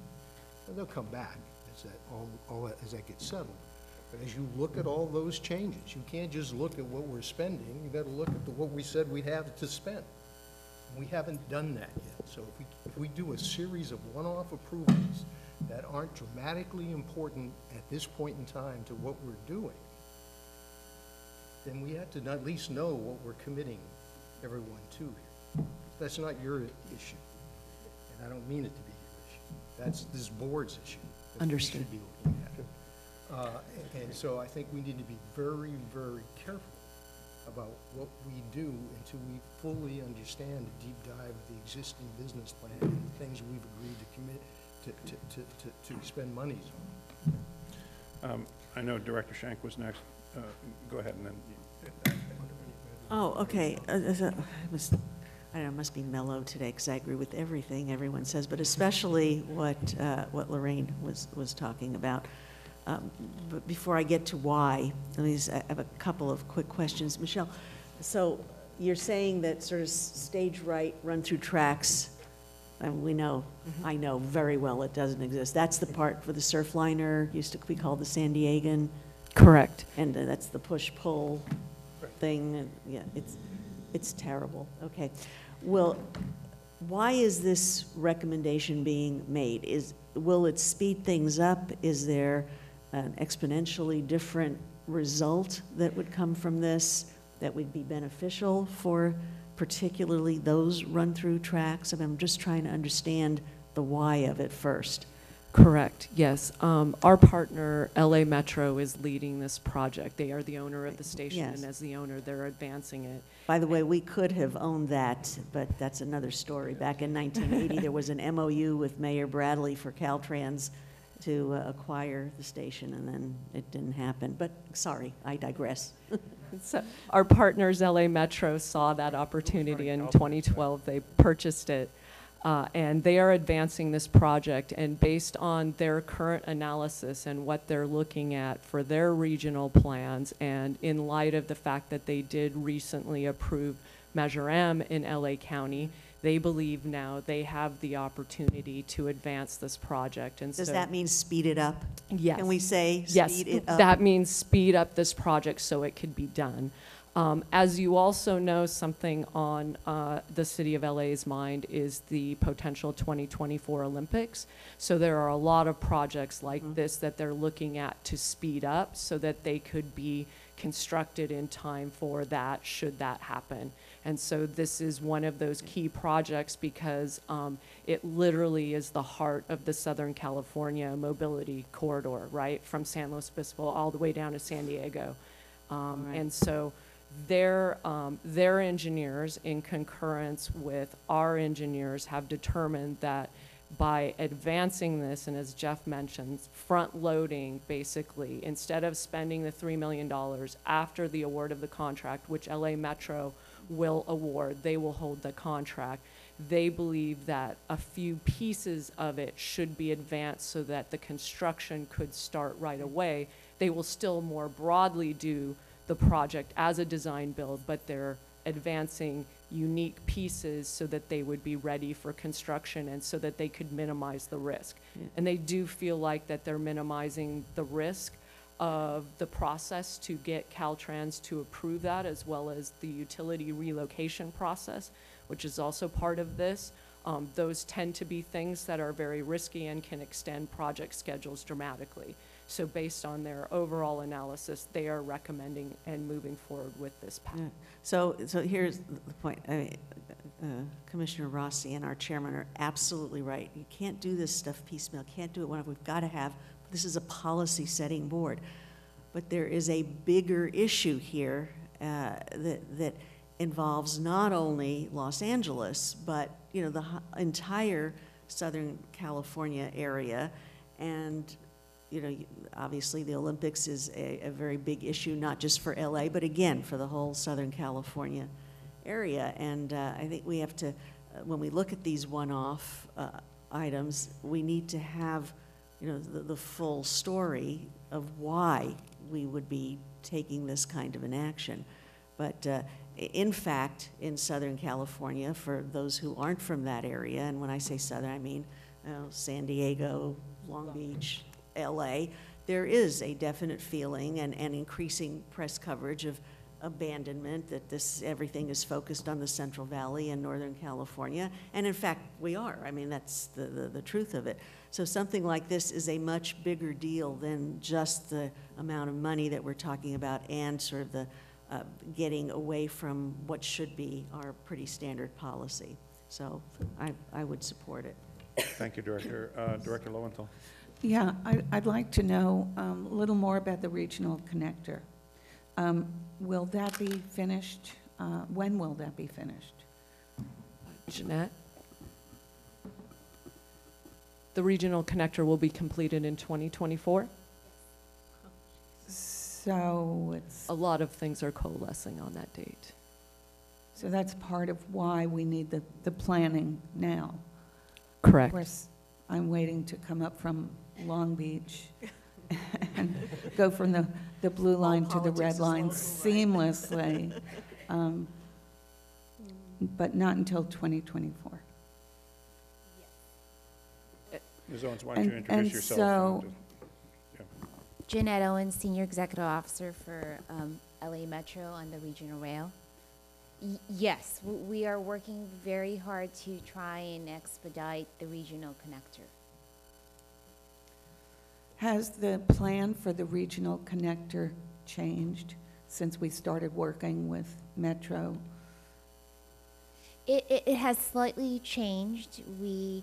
And they'll come back as that gets settled. But as you look at all those changes, you can't just look at what we're spending, you've got to look at what we said we'd have to spend. We haven't done that yet. So if we do a series of one-off approvals that aren't dramatically important at this point in time to what we're doing, then we have to at least know what we're committing everyone to here. That's not your issue, and I don't mean it to be your issue. That's this board's issue. that we Understood. should be looking at. And so I think we need to be very, very careful about what we do until we fully understand the deep dive of the existing business plan and the things we've agreed to commit to spend monies on. I know Director Schenk was next. Go ahead, and then. Oh, okay. I don't know, must be mellow today because I agree with everything everyone says, but especially what Lorraine was talking about. But before I get to why, I have a couple of quick questions. Michelle, so you're saying that sort of stage right, run through tracks, and we know, I know very well it doesn't exist. That's the part for the surf liner, used to be called the San Diegan. Correct. And that's the push-pull thing, and yeah, it's terrible. Okay. Well, why is this recommendation being made? Will it speed things up? Is there an exponentially different result that would come from this that would be beneficial for particularly those run-through tracks? I mean, I'm just trying to understand the why of it first. Correct, yes. Our partner, LA Metro, is leading this project. They are the owner of the station, Yes. and as the owner, they're advancing it. By the way, we could have owned that, but that's another story. Back in 1980, there was an MOU with Mayor Bradley for Caltrans to acquire the station, and then it didn't happen. But sorry, I digress. So our partners, LA Metro, saw that opportunity in 2012. They purchased it, and they are advancing this project. And based on their current analysis and what they're looking at for their regional plans, and in light of the fact that they did recently approve Measure M in LA County, they believe now they have the opportunity to advance this project. And Does so, that mean speed it up? yes. Can we say Yes, speed it up? that means speed up this project so it could be done. As you also know, something on the City of LA's mind is the potential 2024 Olympics. So there are a lot of projects like this that they're looking at to speed up so that they could be constructed in time for that, should that happen. And so this is one of those key projects because it literally is the heart of the Southern California mobility corridor, right? From San Luis Obispo all the way down to San Diego. And so their engineers, in concurrence with our engineers, have determined that by advancing this, and as Jeff mentioned, front-loading basically, instead of spending the $3 million after the award of the contract, which LA Metro will award, they will hold the contract. They believe that a few pieces of it should be advanced so that the construction could start right away. They will still more broadly do the project as a design build, but they're advancing unique pieces so that they would be ready for construction and so that they could minimize the risk. Yeah. And they do feel like that they're minimizing the risk of the process to get Caltrans to approve that, as well as the utility relocation process, which is also part of this. Those tend to be things that are very risky and can extend project schedules dramatically. So based on their overall analysis, they are recommending and moving forward with this path. Yeah. So here's the point. Commissioner Rossi and our chairman are absolutely right. You can't do this stuff piecemeal. Can't do it whenever. We've got to have, this is a policy-setting board. But there is a bigger issue here that involves not only Los Angeles, but the entire Southern California area. And obviously the Olympics is a very big issue, not just for LA, but again, for the whole Southern California area. And I think we have to, when we look at these one-off items, we need to have, the full story of why we would be taking this kind of an action. But in fact, in Southern California, for those who aren't from that area, and when I say Southern, I mean San Diego, Long Beach, LA, there is a definite feeling and increasing press coverage of abandonment, that everything is focused on the Central Valley and Northern California. And in fact, we are. I mean, that's the truth of it. So something like this is a much bigger deal than just the amount of money that we're talking about and sort of the getting away from what should be our pretty standard policy. So I would support it. Thank you, Director. Director Lowenthal. Yeah, I'd like to know a little more about the regional connector. Will that be finished? When will that be finished? Jeanette? The regional connector will be completed in 2024. So it's... A lot of things are coalescing on that date. So that's part of why we need the planning now. Correct. Of course, I'm waiting to come up from Long Beach and go from the blue line to the red line seamlessly, but not until 2024. Ms. Owens, why don't you introduce And yourself? so, Jeanette Owens, Senior Executive Officer for LA Metro on the Regional Rail. Yes, we are working very hard to try and expedite the regional connector. has the plan for the regional connector changed since we started working with Metro? It has slightly changed. We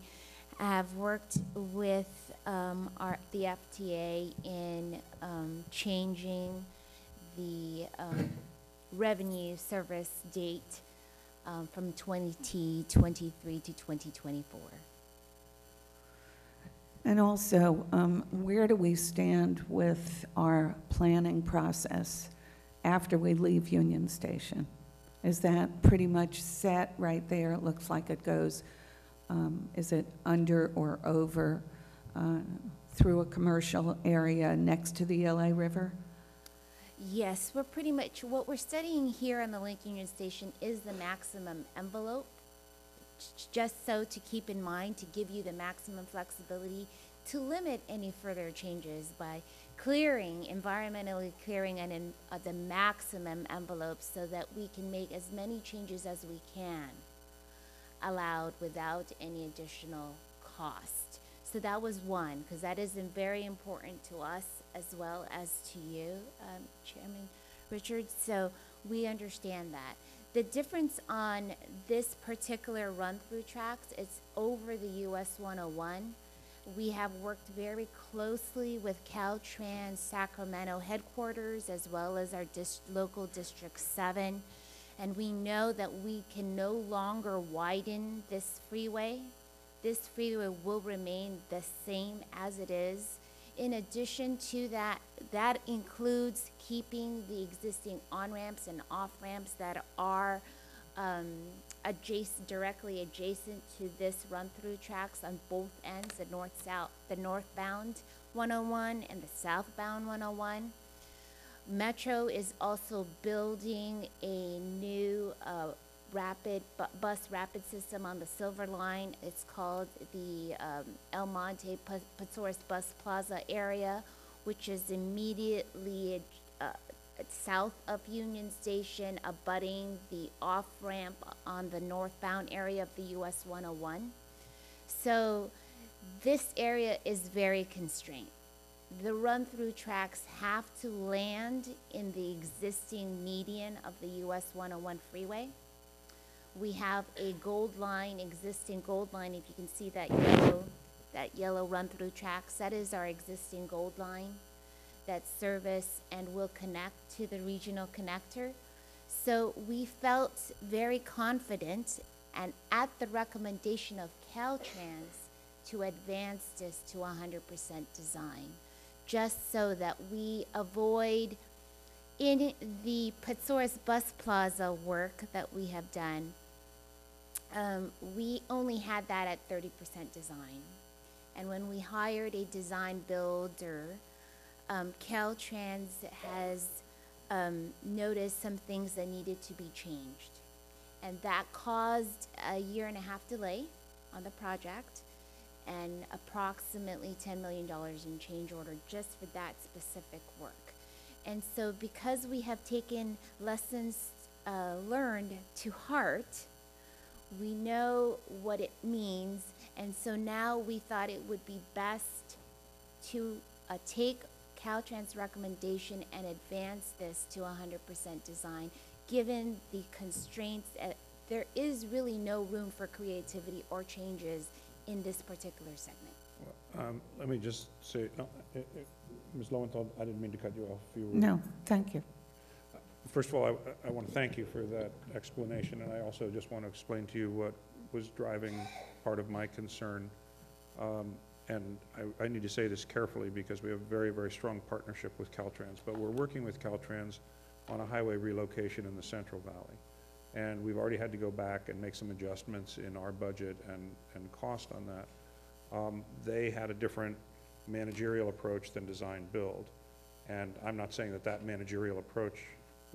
have worked with the FTA in changing the revenue service date from 2023 to 2024. And also, where do we stand with our planning process after we leave Union Station? Is that pretty much set right there? It looks like it goes, is it under or over through a commercial area next to the LA River? Yes, we're pretty much, what we're studying here on the Link Union Station is the maximum envelope, just so to keep in mind, to give you the maximum flexibility to limit any further changes by environmentally clearing the maximum envelope so that we can make as many changes as we can allowed without any additional cost. So that was one, because that is very important to us as well as to you, Chairman Richards. So we understand that. The difference on this particular run-through tracks, it's over the US 101. We have worked very closely with Caltrans Sacramento headquarters as well as our local District 7. And we know that we can no longer widen this freeway. This freeway will remain the same as it is. In addition to that, that includes keeping the existing on-ramps and off-ramps that are directly adjacent to this run-through tracks on both ends, the northbound 101 and the southbound 101. Metro is also building a new bus rapid system on the Silver Line. It's called the El Monte Pazores Bus Plaza area, which is immediately south of Union Station, abutting the off-ramp on the northbound area of the US 101. So this area is very constrained. The run-through tracks have to land in the existing median of the US 101 freeway. We have a existing gold line, if you can see that yellow run-through tracks, that is our existing gold line that service and will connect to the regional connector. So we felt very confident, and at the recommendation of Caltrans, to advance this to 100% design, just so that we avoid, in the Pazores Bus Plaza work that we have done, we only had that at 30% design. And when we hired a design builder, Caltrans has noticed some things that needed to be changed. And that caused a 1.5 year delay on the project and approximately $10 million in change order just for that specific work. And so because we have taken lessons learned to heart, we know what it means, and so now we thought it would be best to take Caltrans' recommendation and advance this to 100% design, given the constraints. There is really no room for creativity or changes in this particular segment. Let me just say, Ms. Lowenthal, I didn't mean to cut you off. You were, No, thank you. First of all, I want to thank you for that explanation, and I also just want to explain to you what was driving part of my concern. And I need to say this carefully because we have a very, very strong partnership with Caltrans, but we're working with Caltrans on a highway relocation in the Central Valley. And we've already had to go back and make some adjustments in our budget and cost on that. They had a different managerial approach than design build. And I'm not saying that that managerial approach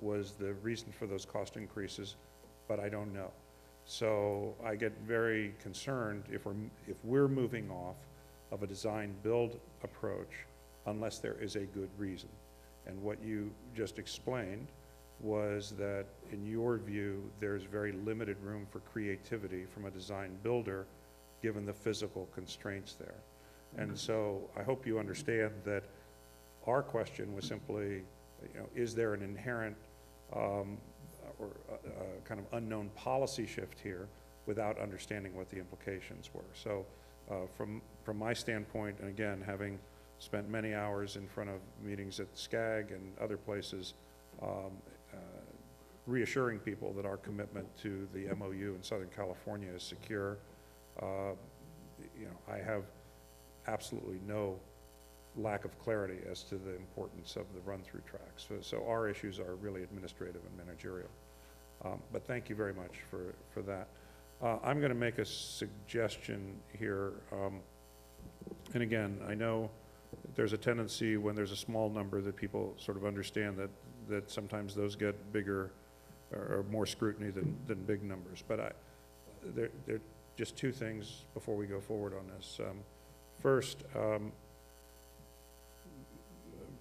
was the reason for those cost increases, but I don't know. So I get very concerned if we're moving off of a design build approach unless there is a good reason. And what you just explained was that in your view there's very limited room for creativity from a design builder given the physical constraints there. And so I hope you understand that our question was simply, is there an inherent or kind of unknown policy shift here without understanding what the implications were. So from my standpoint, and again, having spent many hours in front of meetings at SCAG and other places, reassuring people that our commitment to the MOU in Southern California is secure. I have absolutely no lack of clarity as to the importance of the run-through tracks. So our issues are really administrative and managerial. But thank you very much for that. I'm going to make a suggestion here. And again, I know there's a tendency when there's a small number that people sort of understand that sometimes those get bigger or more scrutiny than big numbers. But there are just two things before we go forward on this. First,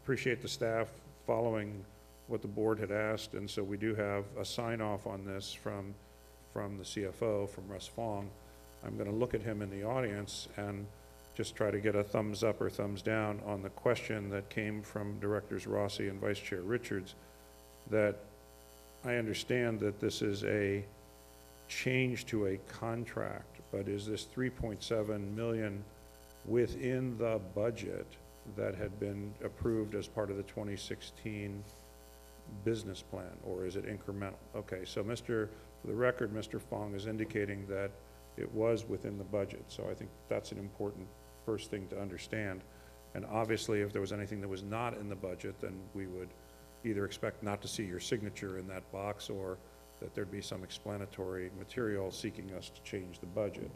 appreciate the staff following what the board had asked, and so we do have a sign-off on this from the CFO, from Russ Fong. I'm going to look at him in the audience and just try to get a thumbs up or thumbs down on the question that came from Directors Rossi and Vice Chair Richards, that I understand that this is a change to a contract, but is this 3.7 million within the budget that had been approved as part of the 2016 business plan, or is it incremental? Okay, so for the record, Mr. Fong is indicating that it was within the budget, so I think that's an important first thing to understand. And obviously, if there was anything that was not in the budget, then we would either expect not to see your signature in that box, or that there'd be some explanatory material seeking us to change the budget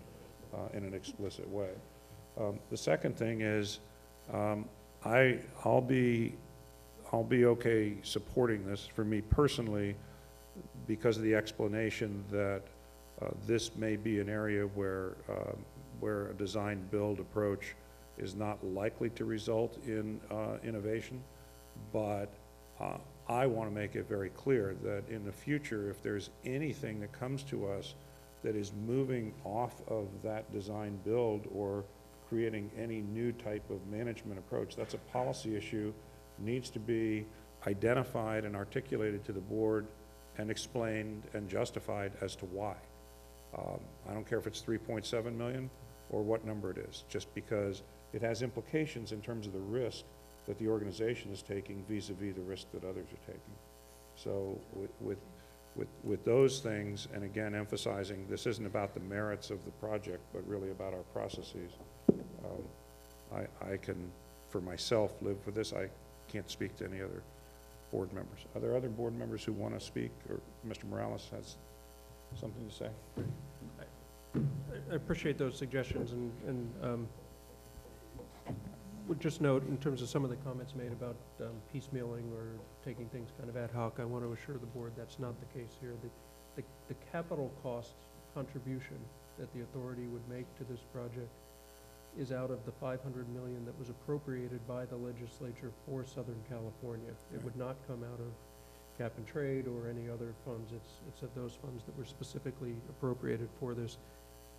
in an explicit way. The second thing is, I'll be okay supporting this for me personally because of the explanation that this may be an area where a design build approach is not likely to result in innovation, but I want to make it very clear that in the future, if there's anything that comes to us that is moving off of that design build or creating any new type of management approach, that's a policy issue, needs to be identified and articulated to the board and explained and justified as to why. I don't care if it's 3.7 million or what number it is, just because it has implications in terms of the risk that the organization is taking vis-a-vis the risk that others are taking. So with those things, and again emphasizing this isn't about the merits of the project, but really about our processes, I can, for myself, live for this. I can't speak to any other board members. Are there other board members who want to speak, or Mr. Morales has something to say? I appreciate those suggestions, and would just note, in terms of some of the comments made about piecemealing or taking things kind of ad hoc, I want to assure the board that's not the case here. The capital cost contribution that the authority would make to this project is out of the 500 million that was appropriated by the legislature for Southern California. It would not come out of cap and trade or any other funds. It's of those funds that were specifically appropriated for this.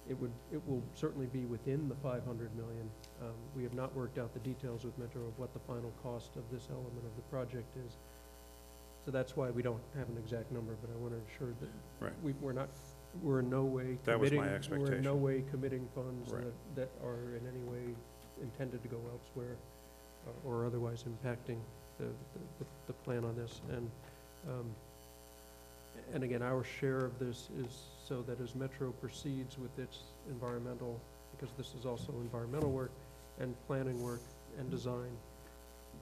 It will certainly be within the 500 million. We have not worked out the details with Metro of what the final cost of this element of the project is. So that's why we don't have an exact number, but I want to ensure that we're in no way That was committing, my we're in expectation. no way committing funds Right. that are in any way intended to go elsewhere or otherwise impacting the plan on this. And again, our share of this is so that as Metro proceeds with its environmental, because this is also environmental work and planning work and design,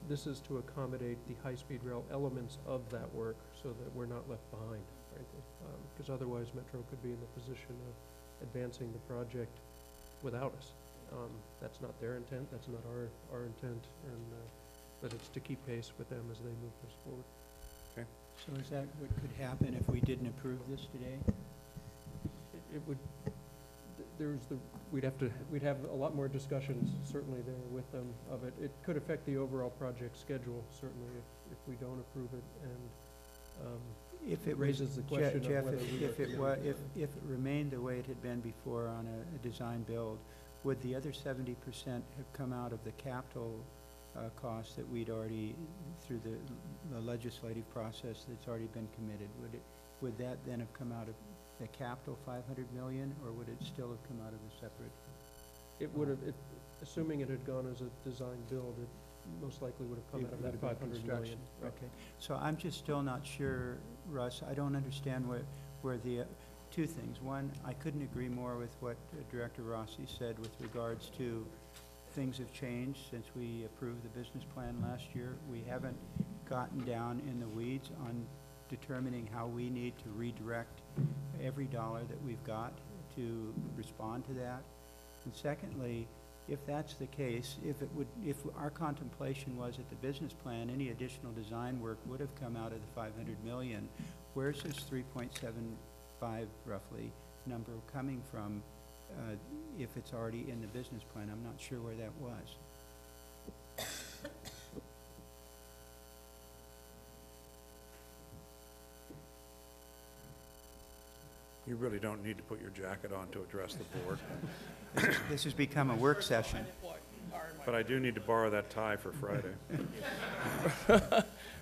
this is to accommodate the high-speed rail elements of that work so that we're not left behind, frankly. Because otherwise Metro could be in the position of advancing the project without us. That's not their intent, that's not our intent, and but it's to keep pace with them as they move this forward. Okay. So is that what could happen if we didn't approve this today? It would, we'd have a lot more discussions certainly there with them of it. It could affect the overall project schedule certainly if we don't approve it, and If it raises the question Jeff, of whether if it remained the way it had been before on a design build, would the other 70% have come out of the capital costs that we'd already, through the legislative process that's already been committed? Would that then have come out of the capital 500 million, or would it still have come out of the separate? it would have, assuming it had gone as a design build, it most likely would have come out of that 500 million. Right. Okay, so I'm just still not sure, Russ, I don't understand where the, two things. One, I couldn't agree more with what Director Rossi said with regards to things have changed since we approved the business plan last year. We haven't gotten down in the weeds on determining how we need to redirect every dollar that we've got to respond to that. And secondly, if that's the case, if our contemplation was that the business plan, any additional design work would have come out of the 500 million, where's this 3.75 roughly number coming from if it's already in the business plan? I'm not sure where that was. You really don't need to put your jacket on to address the board. This has become a work session. But I do need to borrow that tie for Friday.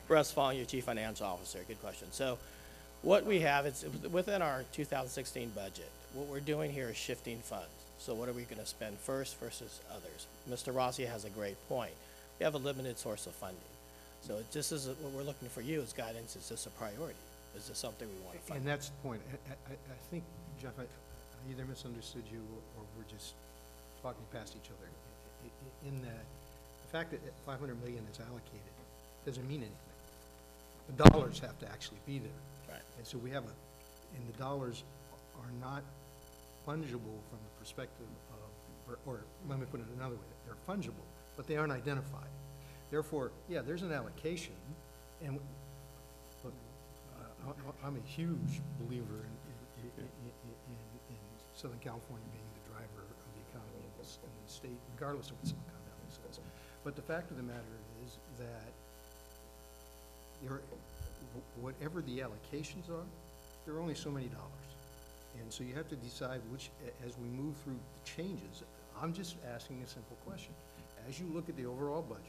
Russ Fong, your Chief Financial Officer. Good question. So what we have is within our 2016 budget, what we're doing here is shifting funds. So what are we going to spend first versus others? Mr. Rossi has a great point. We have a limited source of funding. So this is what we're looking for you as guidance. Is this a priority? Is this something we want to fund? And that's the point. I think, Jeff, I either misunderstood you or we're just talking past each other. In that, the fact that 500 million is allocated doesn't mean anything. The dollars have to actually be there. Right. And so we have and the dollars are not fungible from the perspective of, or let me put it another way, they're fungible, but they aren't identified. Therefore, yeah, there's an allocation, and look, I'm a huge believer in Southern California being the driver of the economy in the state, regardless of what Silicon Valley says. But the fact of the matter is that whatever the allocations are, there are only so many dollars. And so you have to decide which, as we move through the changes, I'm just asking a simple question. As you look at the overall budget,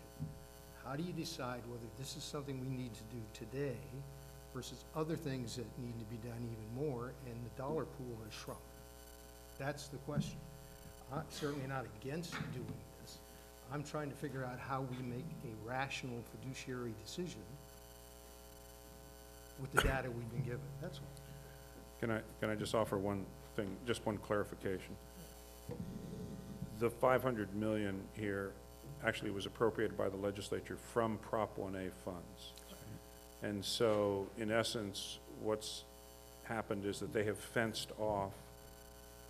how do you decide whether this is something we need to do today versus other things that need to be done even more, and the dollar pool has shrunk? That's the question. I'm certainly not against doing this. I'm trying to figure out how we make a rational fiduciary decision with the data we've been given. That's all. Can I just offer one thing, just one clarification? The 500 million here actually was appropriated by the legislature from Prop 1A funds. And so, in essence, what's happened is that they have fenced off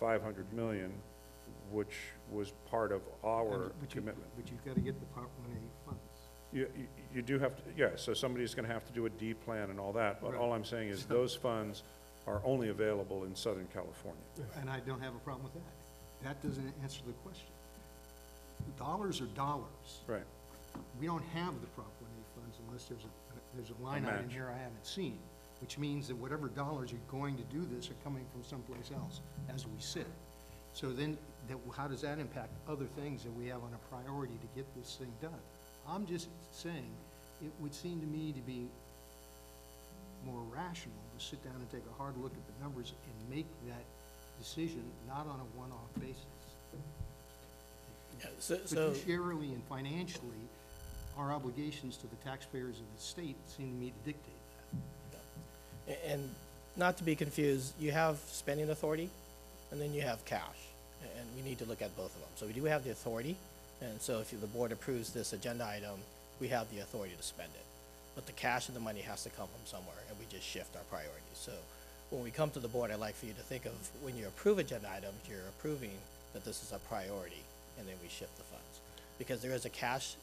500 million, which was part of our commitment. But you've got to get the Prop 1A funds. You do have to, yeah, so somebody's going to have to do a D plan and all that, but Right. all I'm saying is those funds are only available in Southern California. And I don't have a problem with that. That doesn't answer the question. dollars are dollars. Right. We don't have the Prop 1A funds unless there's a line item match. here I haven't seen, which means that whatever dollars are going to do this are coming from someplace else as we sit. So then, how does that impact other things that we have on a priority to get this thing done? I'm just saying, it would seem to me to be more rational to sit down and take a hard look at the numbers and make that decision, not on a one-off basis. Yeah, so Fiduciarily and financially, our obligations to the taxpayers of the state seem to me to dictate that. and not to be confused, you have spending authority, and then you have cash, and we need to look at both of them. So we do have the authority, and so if the board approves this agenda item, we have the authority to spend it. But the cash and the money has to come from somewhere, and we just shift our priorities. So when we come to the board, I'd like for you to think of, when you approve agenda items, you're approving that this is a priority, and then we shift the funds. Because there is a cash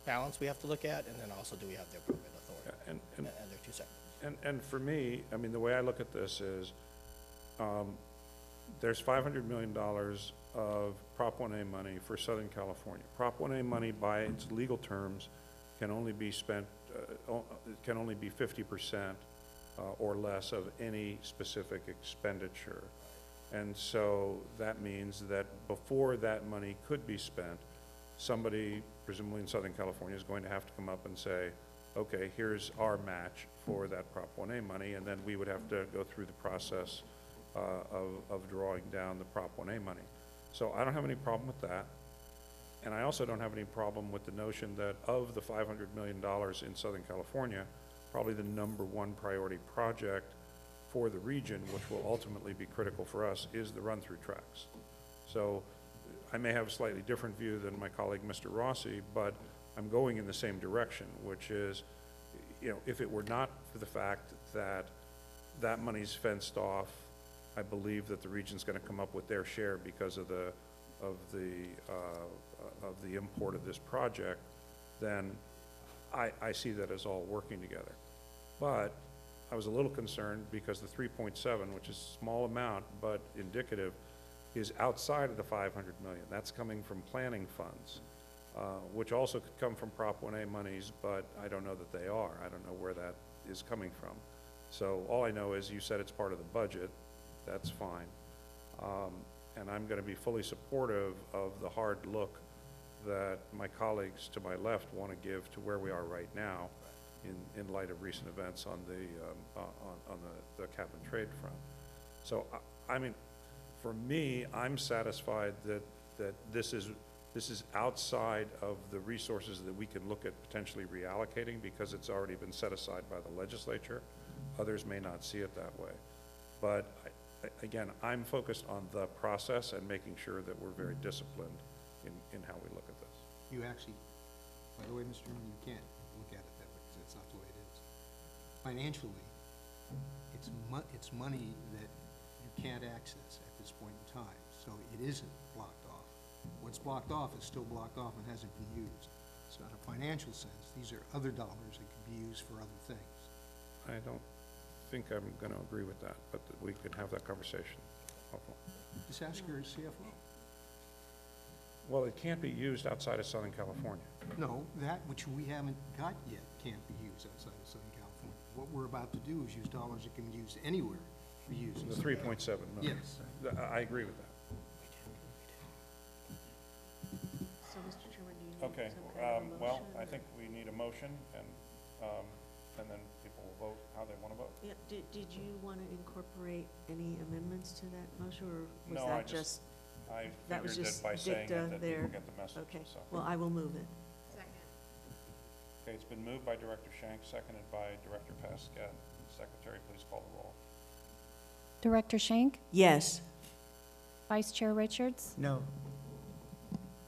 balance we have to look at, and then also do we have the appropriate authority? Yeah, And they're two separate. And for me, I mean, the way I look at this is, there's $500 million of Prop 1A money for Southern California. Prop 1A money, by its legal terms, can only be spent, can only be 50% or less of any specific expenditure. And so that means that before that money could be spent, somebody, presumably in Southern California, is going to have to come up and say, okay, here's our match for that Prop 1A money, and then we would have to go through the process of drawing down the Prop 1A money. So I don't have any problem with that. And I also don't have any problem with the notion that of the $500 million in Southern California, probably the #1 priority project for the region, which will ultimately be critical for us, is the run-through tracks. So I may have a slightly different view than my colleague, Mr. Rossi, but I'm going in the same direction, which is, you know, if it were not for the fact that that money's fenced off, I believe that the region's going to come up with their share because of the import of this project, then I see that as all working together. But I was a little concerned because the 3.7, which is a small amount but indicative, is outside of the 500 million. That's coming from planning funds, which also could come from Prop 1A monies, but I don't know that they are. I don't know where that is coming from. So all I know is you said it's part of the budget. That's fine. And I'm going to be fully supportive of the hard look that my colleagues to my left want to give to where we are right now in light of recent events on the cap and trade front. So, I mean, for me, I'm satisfied that this is outside of the resources that we can look at potentially reallocating because it's already been set aside by the legislature. Others may not see it that way. But again, I'm focused on the process and making sure that we're very disciplined in how we look at this. You actually, by the way, Mr. Chairman, you can't look at it that way because that's not the way it is. Financially, it's money that you can't access at this point in time, so it isn't blocked off. What's blocked off is still blocked off and hasn't been used. So in a financial sense, these are other dollars that can be used for other things. I don't think I'm going to agree with that, but we could have that conversation. Hopefully. Just ask your CFO. Well, it can't be used outside of Southern California. No, that which we haven't got yet can't be used outside of Southern California. What we're about to do is use dollars that can be used anywhere. We use The 3.7 million. Yes. I agree with that. So, Mr. Chairman, do you need Okay, some kind of a well, motion, I or- think we need a motion, and then people will vote how they want to vote. Yeah, did you want to incorporate any amendments to that motion, or was No, that just? I That was figured just that by saying dicta it, that there. people get the message. Okay, So. well, I will move it. Okay, it's been moved by Director Schenk, seconded by Director Pascal. Secretary, please call the roll. Director Schenk? Yes. Vice Chair Richards? No.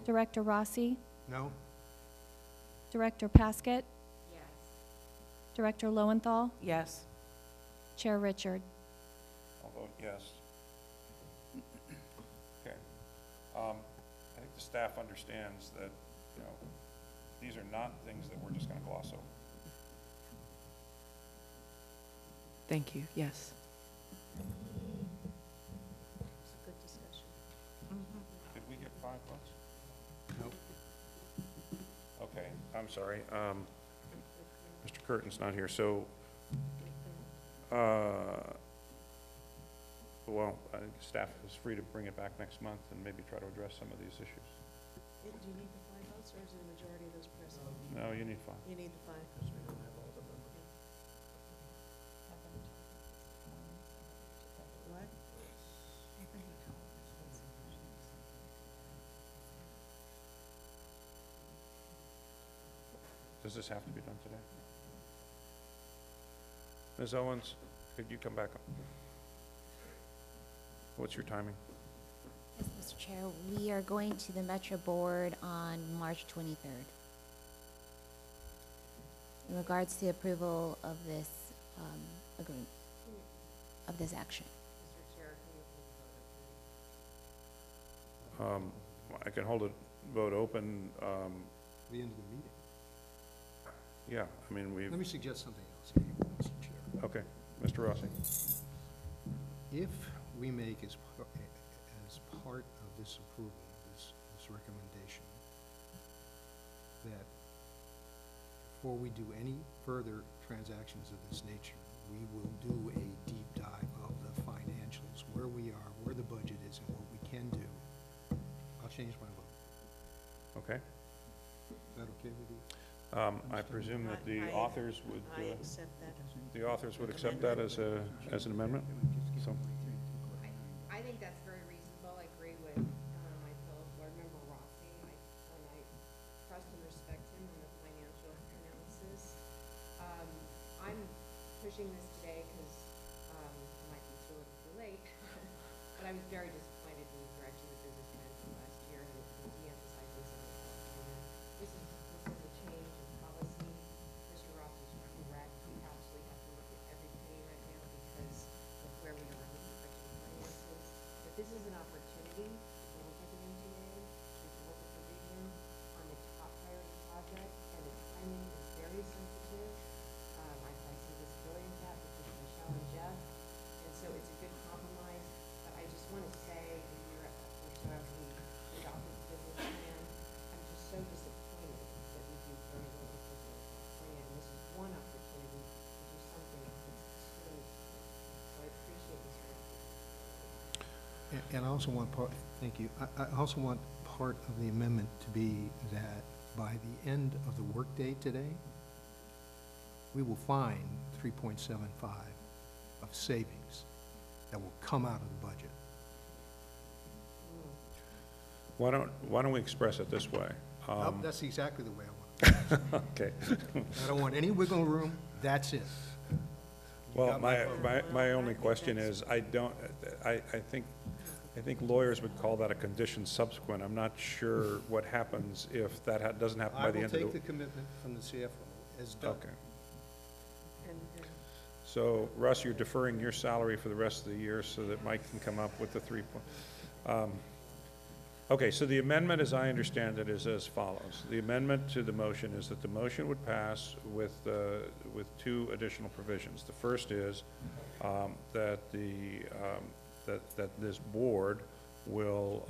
Director Rossi? No? Director Paskett? Yes. Director Lowenthal? Yes. Chair Richard? I'll vote yes. Okay. I think the staff understands that, you know, these are not things that we're just going to gloss over. Thank you, yes. It's a good discussion. Did we get 5 votes? Nope. I'm sorry, Mr. Curtin's not here, so, well, I think staff is free to bring it back next month and maybe try to address some of these issues. Do you need the 5 votes, or is it a majority of those present? No, you need 5. You need the 5. What? Does this have to be done today? Ms. Owens, could you come back up? What's your timing? Yes, Mr. Chair, we are going to the Metro Board on March 23rd. In regards to the approval of this agreement, of this action. I can hold a vote open. The end of the meeting. Yeah, I mean, Let me suggest something else, Mr. Chair. Okay, Mr. Rossi. If we make as part of this approval, this recommendation, that before we do any further transactions of this nature, we will do a deep dive of the financials, where we are, where the budget is, and what we can do. I'll change my vote. Okay. Is that okay with you? I presume that the I- authors would, I accept that. the authors would accept that as an amendment? So, I think that's very reasonable. I agree with my fellow board member Rossi. I trust and respect him on the financial analysis. I'm pushing this today because it might be too little too late, but I was very disappointed in the direction the business plan from last year and de-emphasizing some of the California. This is a change in policy. Mr. Ross is correct. We absolutely have to look at every penny right now because of where we are with respect to the finances. But this is an opportunity to look at the MTA, to look at the region on the top priority project, and the timing is very sensitive. I see visibility of that between Michelle and Jeff, and so it's a good compromise. But I just want to say, a year or so after we adopted the business plan, I'm just so disappointed that we do very little for the plan. This is one opportunity to do something that's extremely, so I appreciate this. And I also want part, thank you, I also want part of the amendment to be that by the end of the workday today, we will find 3.75 of savings that will come out of the budget. why don't we express it this way? Nope, that's exactly the way I want it. Okay. I don't want any wiggle room, that's it. Well, got my vote. my only question is, I think lawyers would call that a condition subsequent. I'm not sure what happens if that doesn't happen I by the will end of the. take the commitment from the CFO as done. Okay. So, Russ, you're deferring your salary for the rest of the year so that Mike can come up with the 3 point. Okay, so the amendment, as I understand it, is as follows. The amendment to the motion is that the motion would pass with 2 additional provisions. The first is that this board will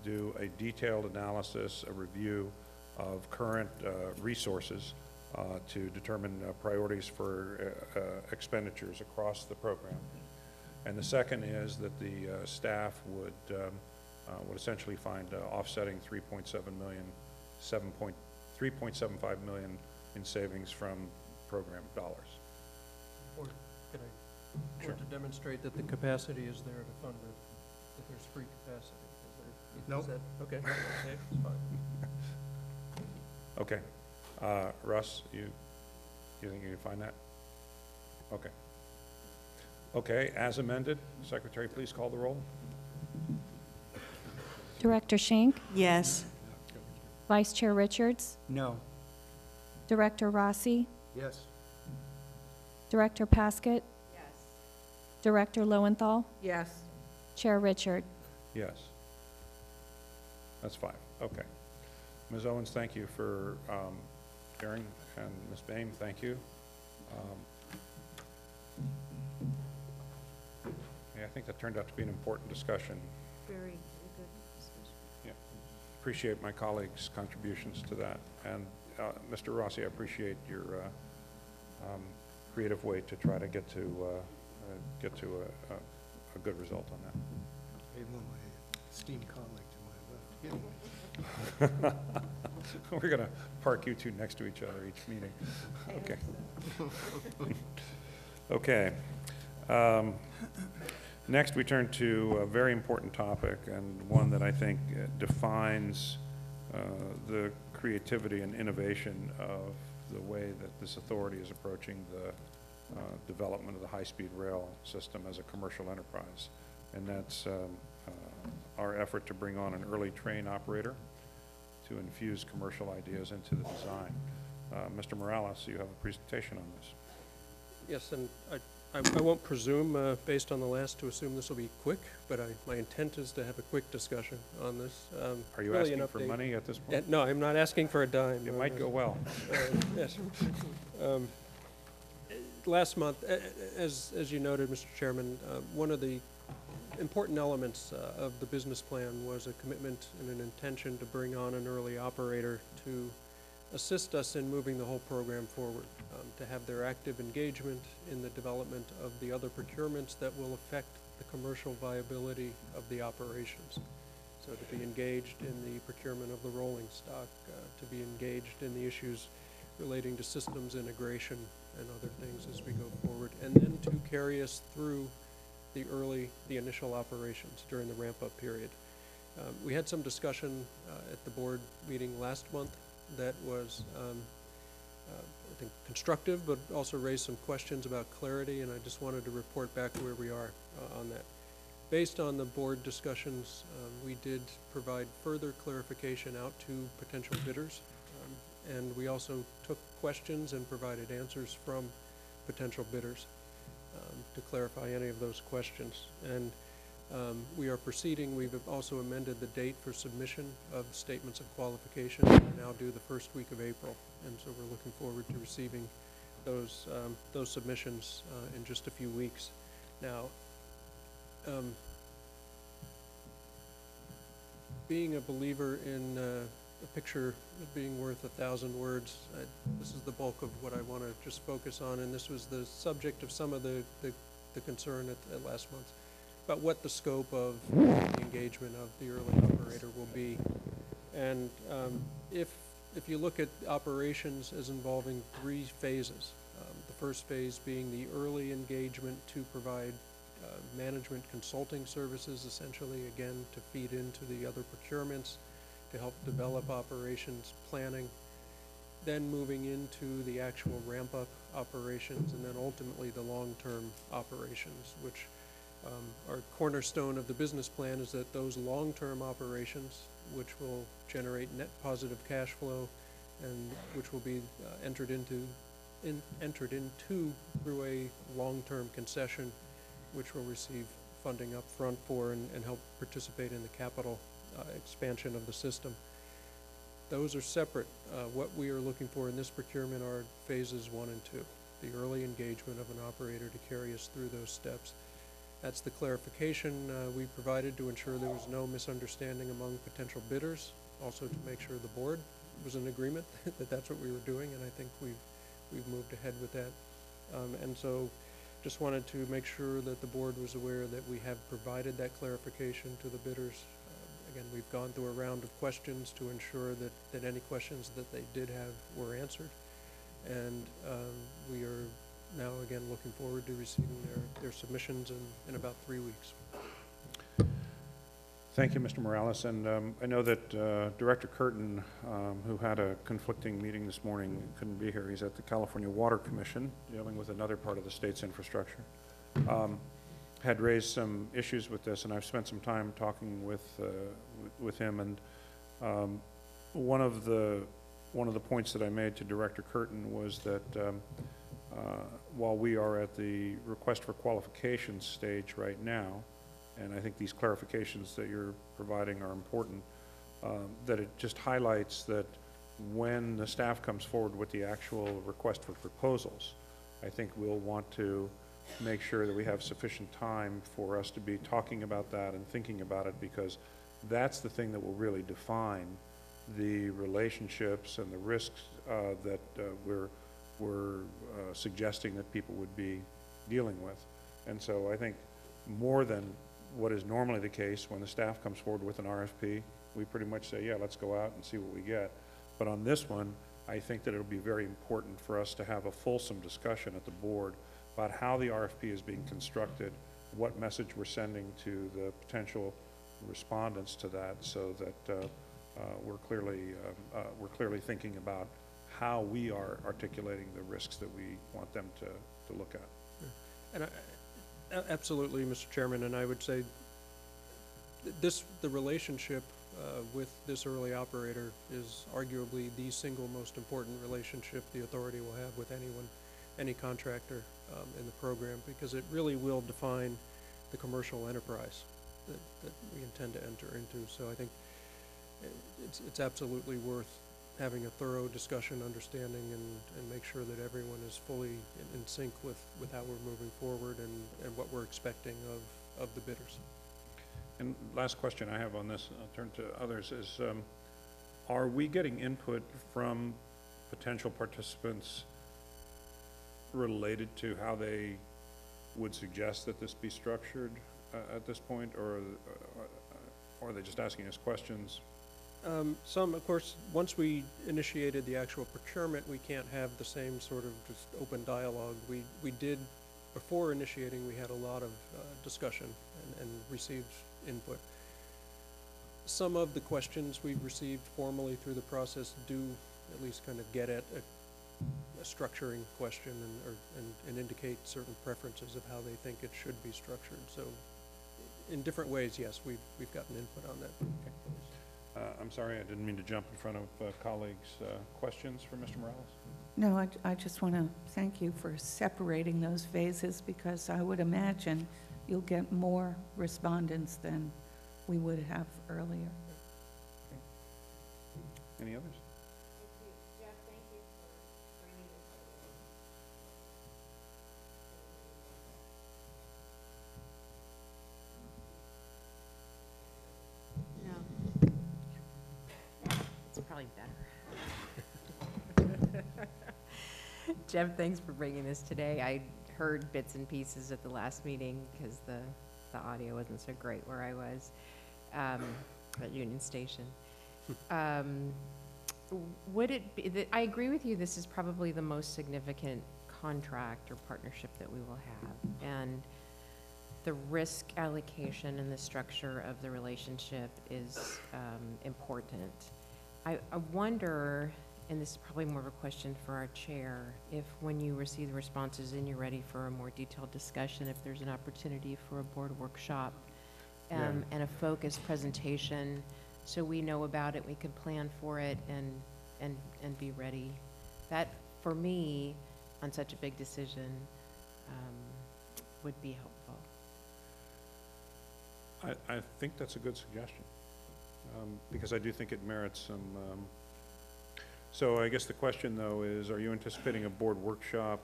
do a detailed analysis, a review of current resources to determine priorities for expenditures across the program. And the second is that the staff would essentially find offsetting 3.75 million in savings from program dollars. Or can I, Sure. or to demonstrate that the capacity is there to fund it, that there's free capacity? Nope. Is that, okay, okay, it's fine. Okay. Russ, you think you can find that? Okay. Okay, as amended, Secretary, please call the roll. Director Schenck, Yes. Vice Chair Richards, No. Director Rossi, Yes. Director Paskett, Yes. Director Lowenthal, Yes. Chair Richard. Yes. That's 5. Okay. Ms. Owens, thank you for sharing, and Ms. Boehm, thank you. Yeah, I think that turned out to be an important discussion. Very good discussion. Yeah. Appreciate my colleagues' contributions to that, and Mr. Rossi, I appreciate your creative way to try to get to a good result on that. Even though my esteemed colleague to my left. We're going to park you two next to each other each meeting. Okay. Okay. Next, we turn to a very important topic, and one that I think defines the creativity and innovation of the way that this authority is approaching the development of the high-speed rail system as a commercial enterprise. And that's our effort to bring on an early train operator to infuse commercial ideas into the design. Mr. Morales, you have a presentation on this. Yes, and I won't presume, based on the last, to assume this will be quick, but my intent is to have a quick discussion on this. Are you Really asking for money at this point? No, I'm not asking for a dime. It might go well. Yes. Last month, as you noted, Mr. Chairman, one of the important elements of the business plan was a commitment and an intention to bring on an early operator to assist us in moving the whole program forward, to have their active engagement in the development of the other procurements that will affect the commercial viability of the operations. So to be engaged in the procurement of the rolling stock, to be engaged in the issues relating to systems integration and other things as we go forward, and then to carry us through the initial operations during the ramp-up period. We had some discussion at the board meeting last month that was, I think, constructive, but also raised some questions about clarity, and I just wanted to report back where we are on that. Based on the board discussions, we did provide further clarification out to potential bidders, and we also took questions and provided answers from potential bidders to clarify any of those questions. And we are proceeding. We've also amended the date for submission of statements of qualification. We're now due the first week of April, and so we're looking forward to receiving those submissions in just a few weeks. Now, being a believer in a picture being worth 1,000 words, this is the bulk of what I want to just focus on, and this was the subject of some of the concern at last month, about what the scope of the engagement of the early operator will be. And if you look at operations as involving 3 phases, the first phase being the early engagement to provide management consulting services, essentially, again, to feed into the other procurements, to help develop operations planning, then moving into the actual ramp-up operations, and then ultimately the long-term operations, which our cornerstone of the business plan is that those long-term operations, which will generate net positive cash flow and which will be entered into through a long-term concession, which will receive funding up front for and help participate in the capital expansion of the system. Those are separate. What we are looking for in this procurement are phases 1 and 2, the early engagement of an operator to carry us through those steps. That's the clarification we provided to ensure there was no misunderstanding among potential bidders, also to make sure the board was in agreement that that's what we were doing, and I think we've moved ahead with that. And so just wanted to make sure that the board was aware that we have provided that clarification to the bidders. Again, we've gone through a round of questions to ensure that any questions that they did have were answered. And we are now, again, looking forward to receiving their submissions in about 3 weeks. Thank you, Mr. Morales. And I know that Director Curtin, who had a conflicting meeting this morning, couldn't be here. He's at the California Water Commission, dealing with another part of the state's infrastructure. Had raised some issues with this, and I've spent some time talking with him. And one of the points that I made to Director Curtin was that while we are at the request for qualifications stage right now, and I think these clarifications that you're providing are important, that it just highlights that when the staff comes forward with the actual request for proposals, I think we'll want to make sure that we have sufficient time for us to be talking about that and thinking about it, because that's the thing that will really define the relationships and the risks that we're suggesting that people would be dealing with. And so I think more than what is normally the case when the staff comes forward with an RFP, we pretty much say, yeah, let's go out and see what we get. But on this one, I think that it'll be very important for us to have a fulsome discussion at the board about how the RFP is being constructed, what message we're sending to the potential respondents to that, so that we're clearly thinking about how we are articulating the risks that we want them to look at. And absolutely, Mr. Chairman, and I would say the relationship with this early operator is arguably the single most important relationship the authority will have with any contractor in the program, because it really will define the commercial enterprise that we intend to enter into. So I think it's absolutely worth having a thorough discussion, understanding, and make sure that everyone is fully in sync with how we're moving forward and what we're expecting of the bidders. And last question I have on this, I'll turn to others, is are we getting input from potential participants related to how they would suggest that this be structured at this point, or are they just asking us questions? Some, of course, once we initiated the actual procurement, we can't have the same sort of just open dialogue. We did, before initiating, we had a lot of discussion and received input. Some of the questions we've received formally through the process do at least kind of get at a structuring question and indicate certain preferences of how they think it should be structured. So in different ways, yes, we've gotten input on that. Okay. I'm sorry, I didn't mean to jump in front of colleagues. Questions for Mr. Morales? No, I just want to thank you for separating those phases, because I would imagine you'll get more respondents than we would have earlier. Okay. Any others? Jeff, thank you for bringing this It's probably better. Jeff, thanks for bringing this today. I heard bits and pieces at the last meeting because the audio wasn't so great where I was at Union Station. Would it be, I agree with you, this is probably the most significant contract or partnership that we will have. And the risk allocation and the structure of the relationship is important. I wonder, and this is probably more of a question for our chair, if when you receive the responses and you're ready for a more detailed discussion, if there's an opportunity for a board workshop and a focused presentation, so we know about it, we can plan for it and be ready. That, for me, on such a big decision, would be helpful. I think that's a good suggestion, because I do think it merits some. So I guess the question, though, is, are you anticipating a board workshop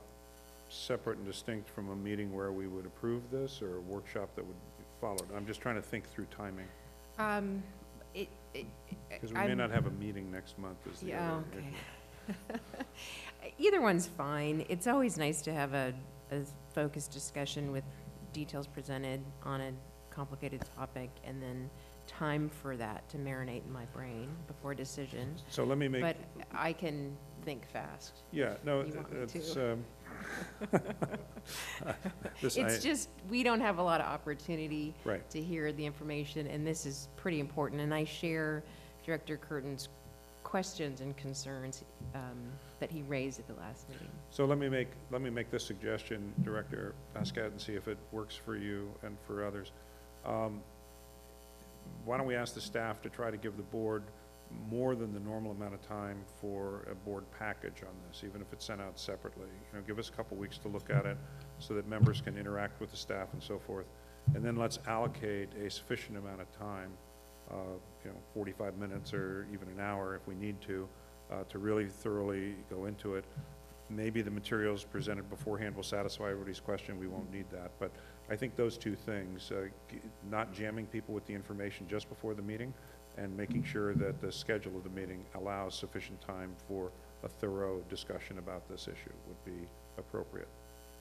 separate and distinct from a meeting where we would approve this, or a workshop that would be followed? I'm just trying to think through timing. Because we may not have a meeting next month. Is the other issue. Either one's fine. It's always nice to have a focused discussion with details presented on a complicated topic, and then time for that to marinate in my brain before decision. So let me make. But I can think fast. Yeah, no, it's just, we don't have a lot of opportunity right. to hear the information, and this is pretty important. And I share Director Curtin's questions and concerns that he raised at the last meeting. So let me make this suggestion, Director Pascat, and see if it works for you and for others. Why don't we ask the staff to try to give the board more than the normal amount of time for a board package on this, even if it's sent out separately. You know, give us a couple weeks to look at it so that members can interact with the staff and so forth. And then let's allocate a sufficient amount of time, 45 minutes or even an hour if we need to really thoroughly go into it. Maybe the materials presented beforehand will satisfy everybody's question. We won't need that. But I think those two things, not jamming people with the information just before the meeting, and making sure that the schedule of the meeting allows sufficient time for a thorough discussion about this issue would be appropriate.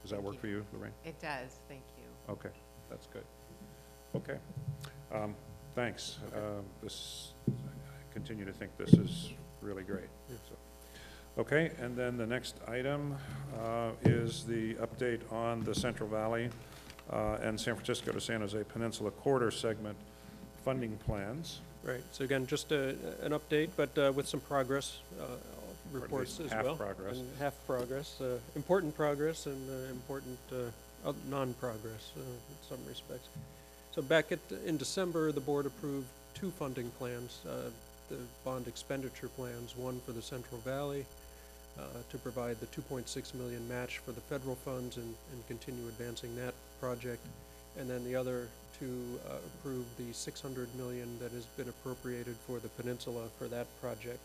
Does that work for you, Lorraine? It does, thank you. Okay, that's good. Okay, thanks. I continue to think this is really great. So. Okay, and then the next item is the update on the Central Valley and San Francisco to San Jose Peninsula Corridor segment funding plans. Right, so again, just an update, but with some progress reports as well. Half progress. And half progress, important progress and important non-progress in some respects. So back in December, the board approved two funding plans, the bond expenditure plans, one for the Central Valley to provide the 2.6 million match for the federal funds and continue advancing that project, and then the other to approve the 600 million that has been appropriated for the Peninsula for that project.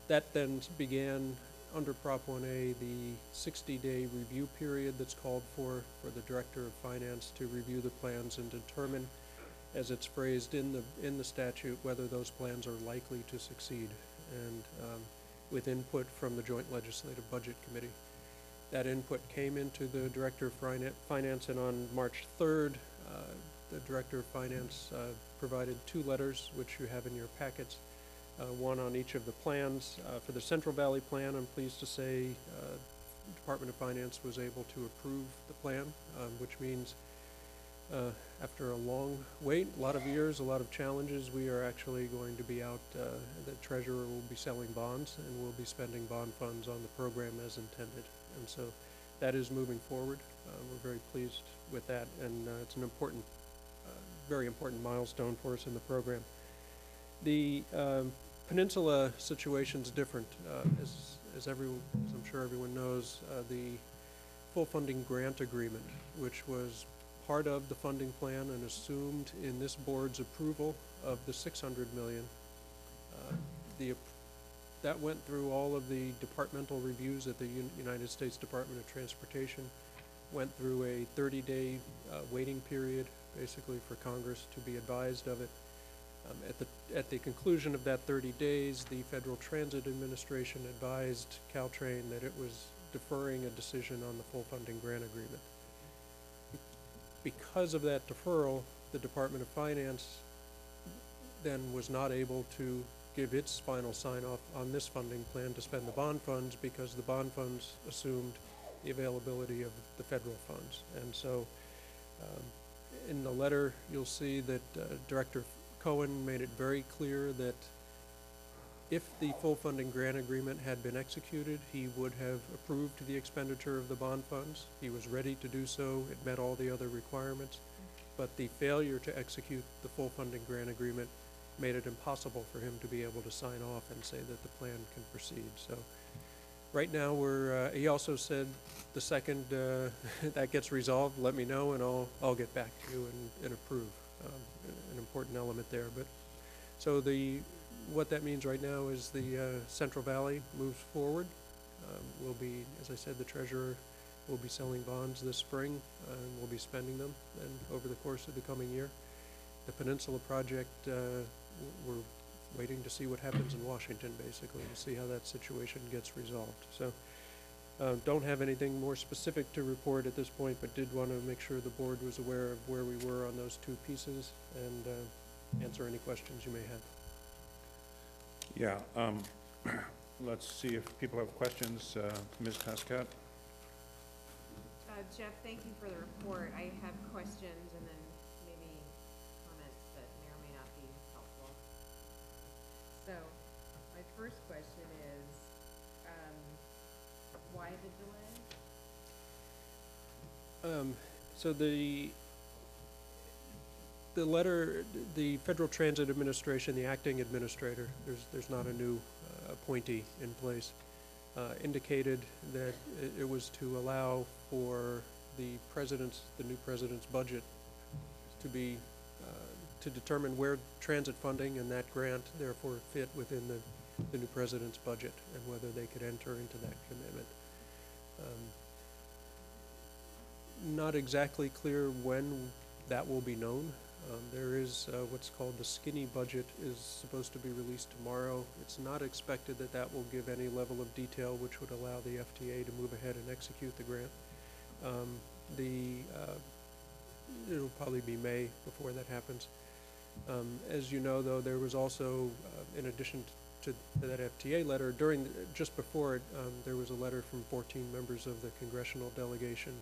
That then began under Prop 1A the 60-day review period that's called for the Director of Finance to review the plans and determine, as it's phrased in the statute, whether those plans are likely to succeed, and with input from the Joint Legislative Budget Committee. That input came into the Director of Finance, and on March 3rd, the Director of Finance provided two letters, which you have in your packets, one on each of the plans. For the Central Valley plan, I'm pleased to say the Department of Finance was able to approve the plan, which means after a long wait, a lot of years, a lot of challenges, we are actually going to be out, the treasurer will be selling bonds and we'll be spending bond funds on the program as intended. And so that is moving forward. We're very pleased with that, and it's an important, very important milestone for us in the program. The Peninsula situation is different. As I'm sure everyone knows, the full funding grant agreement, which was part of the funding plan and assumed in this board's approval of the 600 million, that went through all of the departmental reviews at the United States Department of Transportation, went through a 30-day waiting period, basically for Congress to be advised of it. At the conclusion of that 30 days, the Federal Transit Administration advised Caltrain that it was deferring a decision on the full funding grant agreement. Because of that deferral, the Department of Finance then was not able to give its final sign-off on this funding plan to spend the bond funds, because the bond funds assumed the availability of the federal funds. And so in the letter, you'll see that Director Cohen made it very clear that if the full funding grant agreement had been executed, he would have approved the expenditure of the bond funds. He was ready to do so. It met all the other requirements. But the failure to execute the full funding grant agreement made it impossible for him to be able to sign off and say that the plan can proceed. So right now he also said the second that gets resolved, let me know and I'll get back to you and approve. An important element there. But so what that means right now is the Central Valley moves forward. We'll be, as I said, the treasurer will be selling bonds this spring, and we'll be spending them and over the course of the coming year. The Peninsula project, we're waiting to see what happens in Washington, basically, to see how that situation gets resolved. So don't have anything more specific to report at this point, but did want to make sure the board was aware of where we were on those two pieces and answer any questions you may have. Yeah, let's see if people have questions. Ms. Pascat? Jeff, thank you for the report. I have questions and then maybe comments that may or may not be helpful. So my first question is, why the delay? So the letter, the Federal Transit Administration, the acting administrator, there's not a new appointee in place, indicated that it was to allow for the new president's budget to be, to determine where transit funding and that grant therefore fit within the new president's budget and whether they could enter into that commitment. Not exactly clear when that will be known. There is what's called the skinny budget is supposed to be released tomorrow. It's not expected that that will give any level of detail which would allow the FTA to move ahead and execute the grant. It'll probably be May before that happens. As you know, though, there was also, in addition to that FTA letter, just before it, there was a letter from 14 members of the congressional delegation,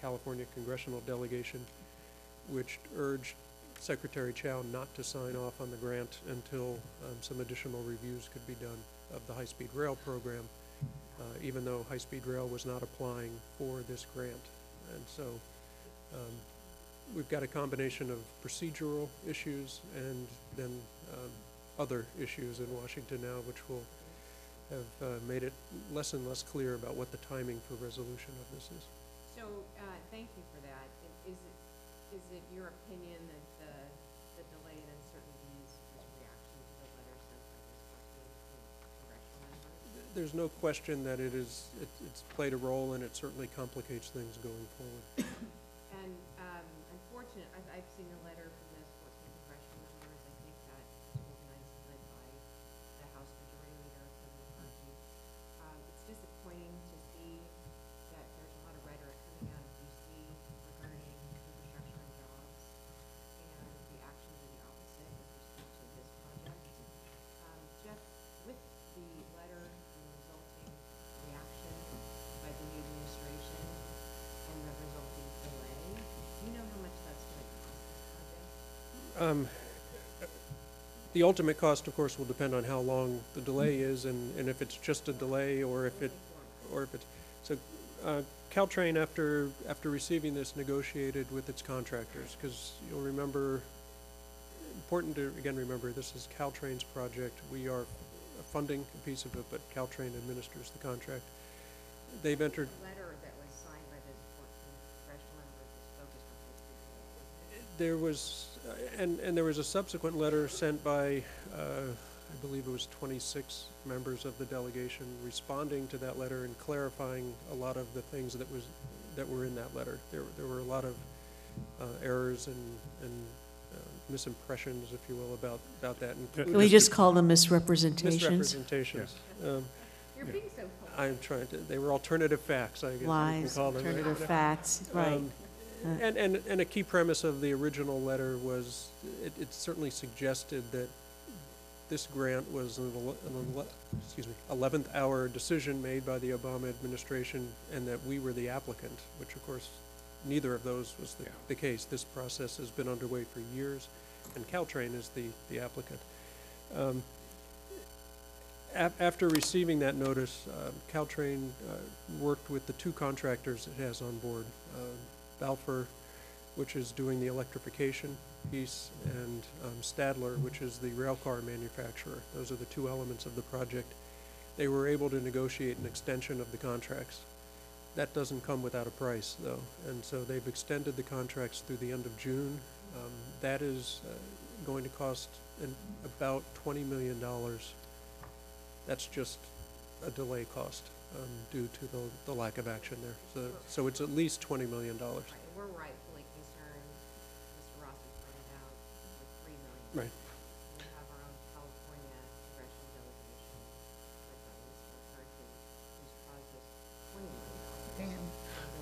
California congressional delegation, which urged Secretary Chow not to sign off on the grant until some additional reviews could be done of the high-speed rail program, even though high-speed rail was not applying for this grant. And so we've got a combination of procedural issues and then other issues in Washington now, which will have made it less and less clear about what the timing for resolution of this is. So, thank you for that. Is it your opinion that the delay and uncertainties is reaction to the letter sent by this 14 congressional members? There's no question that it's played a role, and it certainly complicates things going forward. And unfortunately, I've seen a letter from those 14 congressional members. I think that is organized and led by the House Majority Leader, Kevin McCarthy. It's disappointing to see that there's a lot of rhetoric coming out of D.C. regarding infrastructure and jobs, and the actions are the opposite with respect to this project. Jeff, with the letter and the resulting reaction by the new administration and the resulting delay, do you know how much that's going to cost this project? The ultimate cost, of course, will depend on how long the delay is, and if it's just a delay, or if it's so. Caltrain, after receiving this, negotiated with its contractors, because you'll remember, important to again remember, this is Caltrain's project. We are funding a piece of it, but Caltrain administers the contract. They've entered. The letter that was signed by those 14 congressional members was focused on high-speed rail. There was, and there was a subsequent letter sent by, I believe it was 26 members of the delegation, responding to that letter and clarifying a lot of the things that were in that letter. There were a lot of errors and misimpressions, if you will, about that. Can we just call them misrepresentations? Misrepresentations. You're being so polite. I'm trying to. They were alternative facts, I guess. Lies, we can call them, alternative right? facts, right. And a key premise of the original letter was it certainly suggested that this grant was an 11th hour decision made by the Obama administration, and that we were the applicant, which of course neither of those was the case. This process has been underway for years, and Caltrain is the applicant. After receiving that notice, Caltrain worked with the two contractors it has on board, Balfour, which is doing the electrification piece, and Stadler, which is the railcar manufacturer. Those are the two elements of the project. They were able to negotiate an extension of the contracts. That doesn't come without a price, though, and so they've extended the contracts through the end of June. That is going to cost about $20 million. That's just a delay cost due to the lack of action there. So it's at least $20 million. Right, we're rightfully concerned, Mr. Rossi pointed out, with $3 million. Right. We have our own California congressional delegation, led by Mr. McCarthy, who's caused us $20 million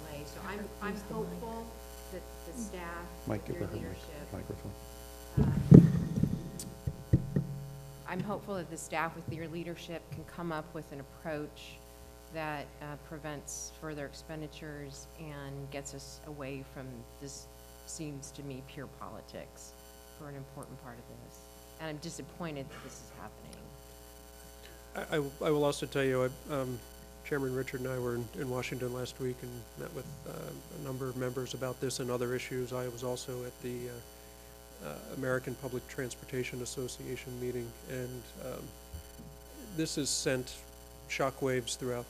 delay. So I'm hopeful that the staff, your leadership, I'm hopeful that the staff with your leadership can come up with an approach that prevents further expenditures and gets us away from this, seems to me, pure politics for an important part of this. And I'm disappointed that this is happening. I will also tell you, Chairman Richard and I were in Washington last week and met with a number of members about this and other issues. I was also at the American Public Transportation Association meeting, and this has sent shockwaves throughout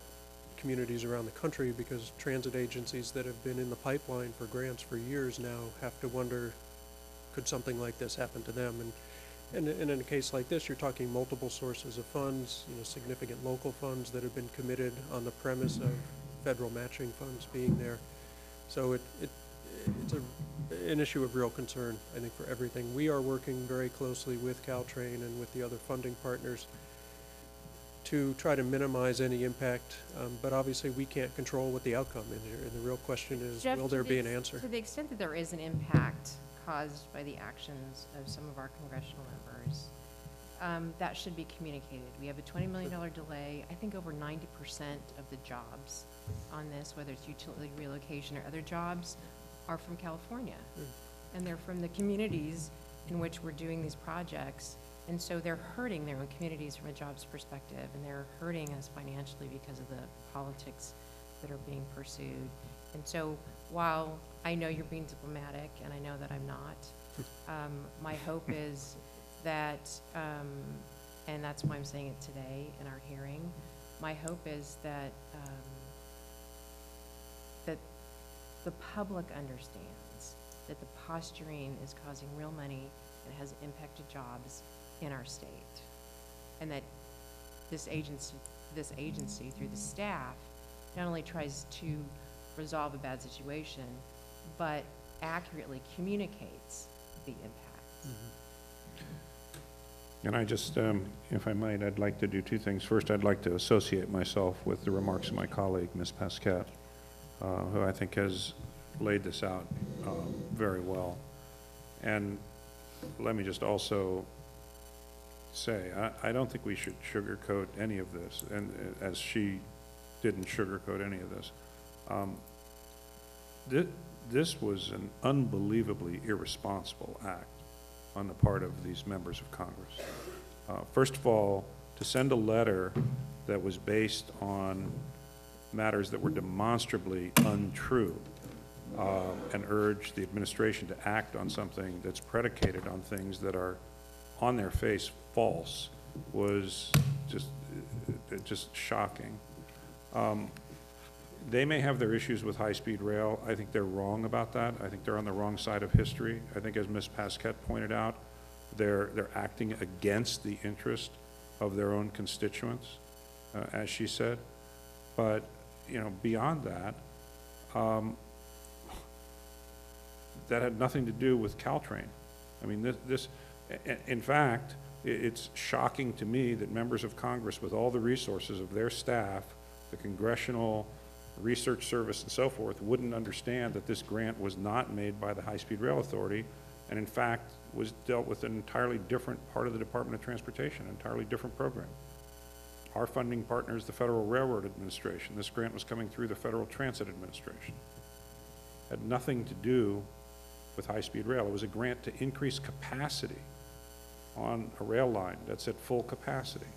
communities around the country, because transit agencies that have been in the pipeline for grants for years now have to wonder, could something like this happen to them? And in a case like this, you're talking multiple sources of funds, significant local funds that have been committed on the premise of federal matching funds being there. So it's an issue of real concern, I think, for everything. We are working very closely with Caltrain and with the other funding partners to try to minimize any impact, but obviously we can't control what the outcome is here. And the real question is, Jeff, will there be an answer? To the extent that there is an impact caused by the actions of some of our congressional members, that should be communicated. We have a $20 million delay. I think over 90% of the jobs on this, whether it's utility relocation or other jobs, are from California. And they're from the communities in which we're doing these projects. And so they're hurting their own communities from a jobs perspective, and they're hurting us financially because of the politics that are being pursued. And so while I know you're being diplomatic, and I know that I'm not, my hope is that, and that's why I'm saying it today in our hearing, my hope is that that the public understands that the posturing is causing real money and has impacted jobs in our state, and that this agency through the staff not only tries to resolve a bad situation, but accurately communicates the impact. And I just, if I might, I'd like to do two things. First, I'd like to associate myself with the remarks of my colleague, Ms. Pasquette, who I think has laid this out very well. And let me just also say, I don't think we should sugarcoat any of this, and as she didn't sugarcoat any of this. This was an unbelievably irresponsible act on the part of these members of Congress. First of all, to send a letter that was based on matters that were demonstrably untrue and urge the administration to act on something that's predicated on things that are on their face false was just shocking. They may have their issues with high-speed rail. I think they're wrong about that. I think they're on the wrong side of history. I think, as Ms. Pasquette pointed out, they're acting against the interest of their own constituents, as she said. But, you know, beyond that, that had nothing to do with Caltrain. I mean, in fact, it's shocking to me that members of Congress, with all the resources of their staff, the Congressional Research Service and so forth, wouldn't understand that this grant was not made by the High-Speed Rail Authority, and in fact was dealt with an entirely different part of the Department of Transportation, an entirely different program. Our funding partner is the Federal Railroad Administration. This grant was coming through the Federal Transit Administration. It had nothing to do with high-speed rail. It was a grant to increase capacity on a rail line that's at full capacity.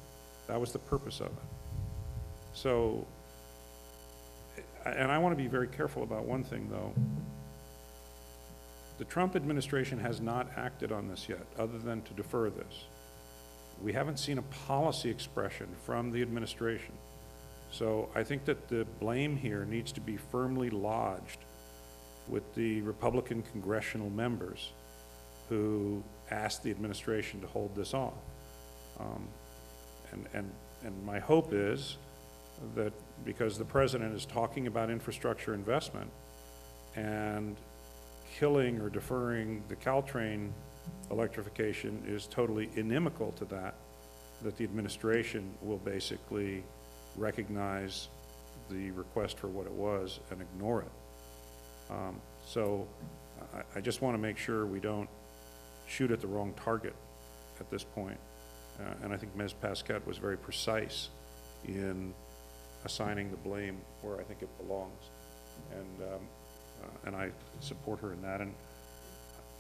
That was the purpose of it. So, and I want to be very careful about one thing, though. The Trump administration has not acted on this yet, other than to defer this. We haven't seen a policy expression from the administration. So I think that the blame here needs to be firmly lodged with the Republican congressional members who asked the administration to hold this off. And my hope is that because the president is talking about infrastructure investment and killing or deferring the Caltrain electrification is totally inimical to that, that the administration will basically recognize the request for what it was and ignore it. So I just want to make sure we don't shoot at the wrong target at this point. And I think Ms. Pasquette was very precise in assigning the blame where I think it belongs. And I support her in that. And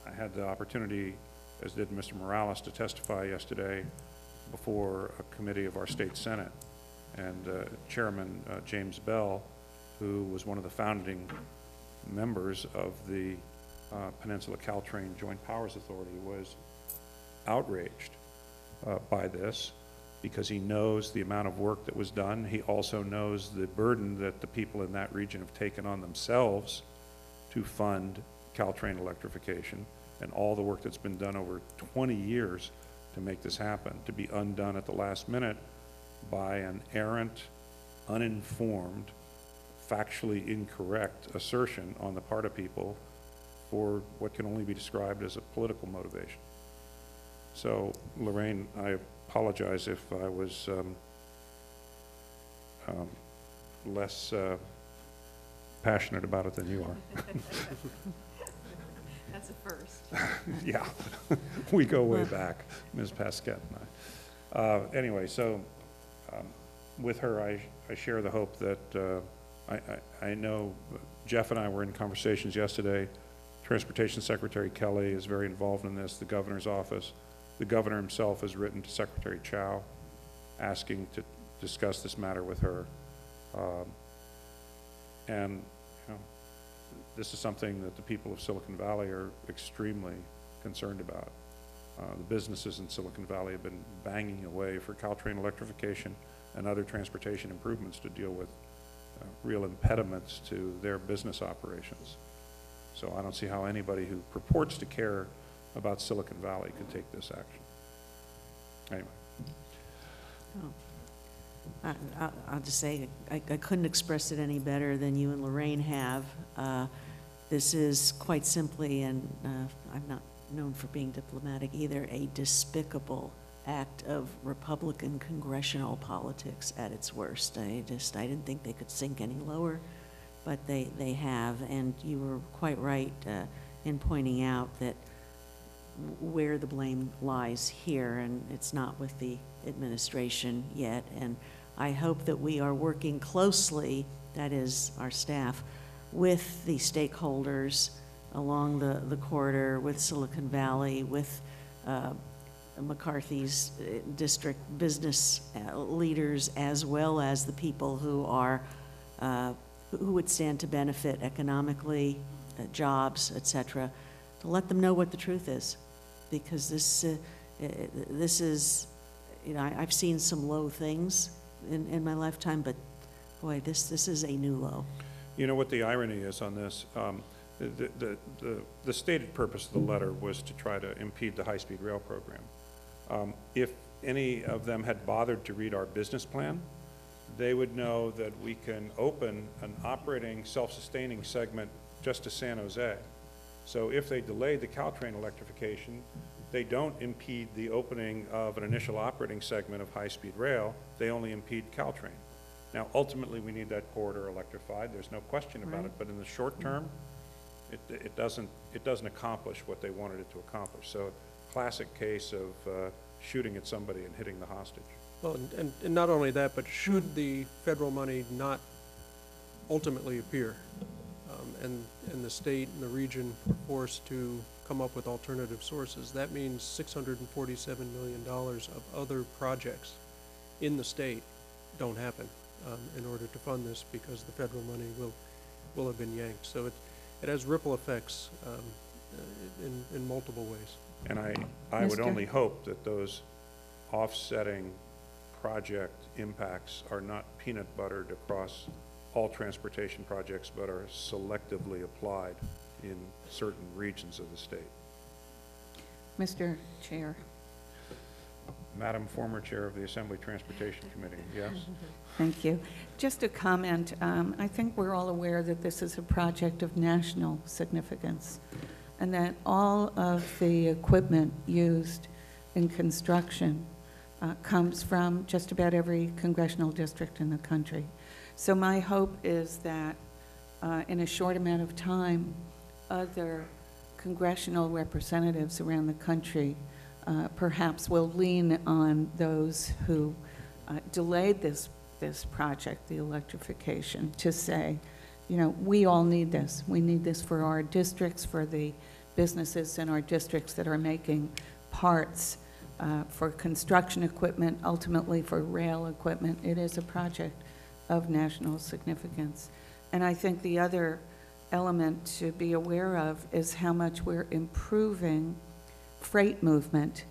I had the opportunity, as did Mr. Morales, to testify yesterday before a committee of our state Senate. And Chairman James Bell, who was one of the founding members of the Peninsula Caltrain Joint Powers Authority, was outraged by this because he knows the amount of work that was done. He also knows the burden that the people in that region have taken on themselves to fund Caltrain electrification, and all the work that's been done over 20 years to make this happen, to be undone at the last minute by an errant, uninformed, factually incorrect assertion on the part of people for what can only be described as a political motivation. So, Lorraine, I apologize if I was less passionate about it than you are. That's a first. Yeah, we go way back, Ms. Pasquette and I. Anyway, so with her, I share the hope that I know Jeff and I were in conversations yesterday. Transportation Secretary Kelly is very involved in this, the governor's office. The governor himself has written to Secretary Chow asking to discuss this matter with her. And you know, this is something that the people of Silicon Valley are extremely concerned about. The businesses in Silicon Valley have been banging away for Caltrain electrification and other transportation improvements to deal with real impediments to their business operations. So I don't see how anybody who purports to care about Silicon Valley could take this action. Anyway. I'll just say, I couldn't express it any better than you and Lorraine have. This is quite simply, and I'm not known for being diplomatic either, a despicable act of Republican congressional politics at its worst. I didn't think they could sink any lower, but they have, and you were quite right in pointing out that where the blame lies here, and it's not with the administration yet, and I hope that we are working closely, that is our staff, with the stakeholders along the corridor, with Silicon Valley, with McCarthy's district business leaders, as well as the people who are who would stand to benefit economically, jobs, etc., to let them know what the truth is, because this is, you know, I've seen some low things in my lifetime, but boy, this is a new low. You know what the irony is on this? The stated purpose of the letter was to try to impede the high-speed rail program. If any of them had bothered to read our business plan, they would know that we can open an operating, self-sustaining segment just to San Jose. So if they delay the Caltrain electrification, they don't impede the opening of an initial operating segment of high-speed rail, they only impede Caltrain. Now, ultimately, we need that corridor electrified, there's no question about it, but in the short term, it doesn't accomplish what they wanted it to accomplish. So, classic case of shooting at somebody and hitting the hostage. Well, and not only that, but should the federal money not ultimately appear, and the state and the region are forced to come up with alternative sources, that means $647 million of other projects in the state don't happen in order to fund this, because the federal money will have been yanked. So it has ripple effects in multiple ways. And I would only hope that those offsetting project impacts are not peanut buttered across all transportation projects, but are selectively applied in certain regions of the state. Mr. Chair. Madam former Chair of the Assembly Transportation Committee, yes? Thank you. Just a comment. I think we're all aware that this is a project of national significance, and that all of the equipment used in construction comes from just about every congressional district in the country. So my hope is that in a short amount of time, other congressional representatives around the country perhaps will lean on those who delayed this project, the electrification, to say, you know, we all need this. We need this for our districts, for the businesses in our districts that are making parts for construction equipment, ultimately for rail equipment. It is a project of national significance. And I think the other element to be aware of is how much we're improving freight movement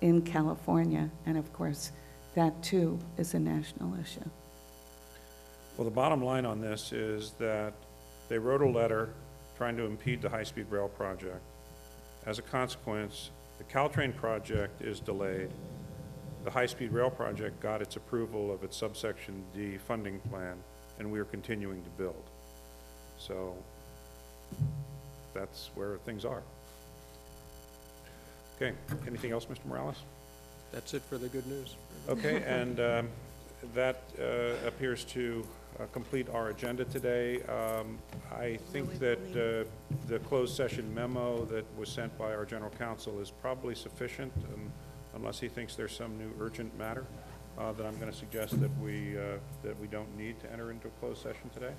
in California. And of course, that too is a national issue. Well, the bottom line on this is that they wrote a letter trying to impede the high-speed rail project. As a consequence, the Caltrain project is delayed. The high-speed rail project got its approval of its subsection D funding plan, and we are continuing to build. So that's where things are. Okay, anything else, Mr. Morales? That's it for the good news. Okay, and that appears to complete our agenda today. I think that the closed session memo that was sent by our general counsel is probably sufficient, unless he thinks there's some new urgent matter that I'm going to suggest that we don't need to enter into a closed session today.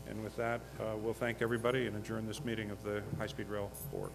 And with that, we'll thank everybody and adjourn this meeting of the High Speed Rail Board.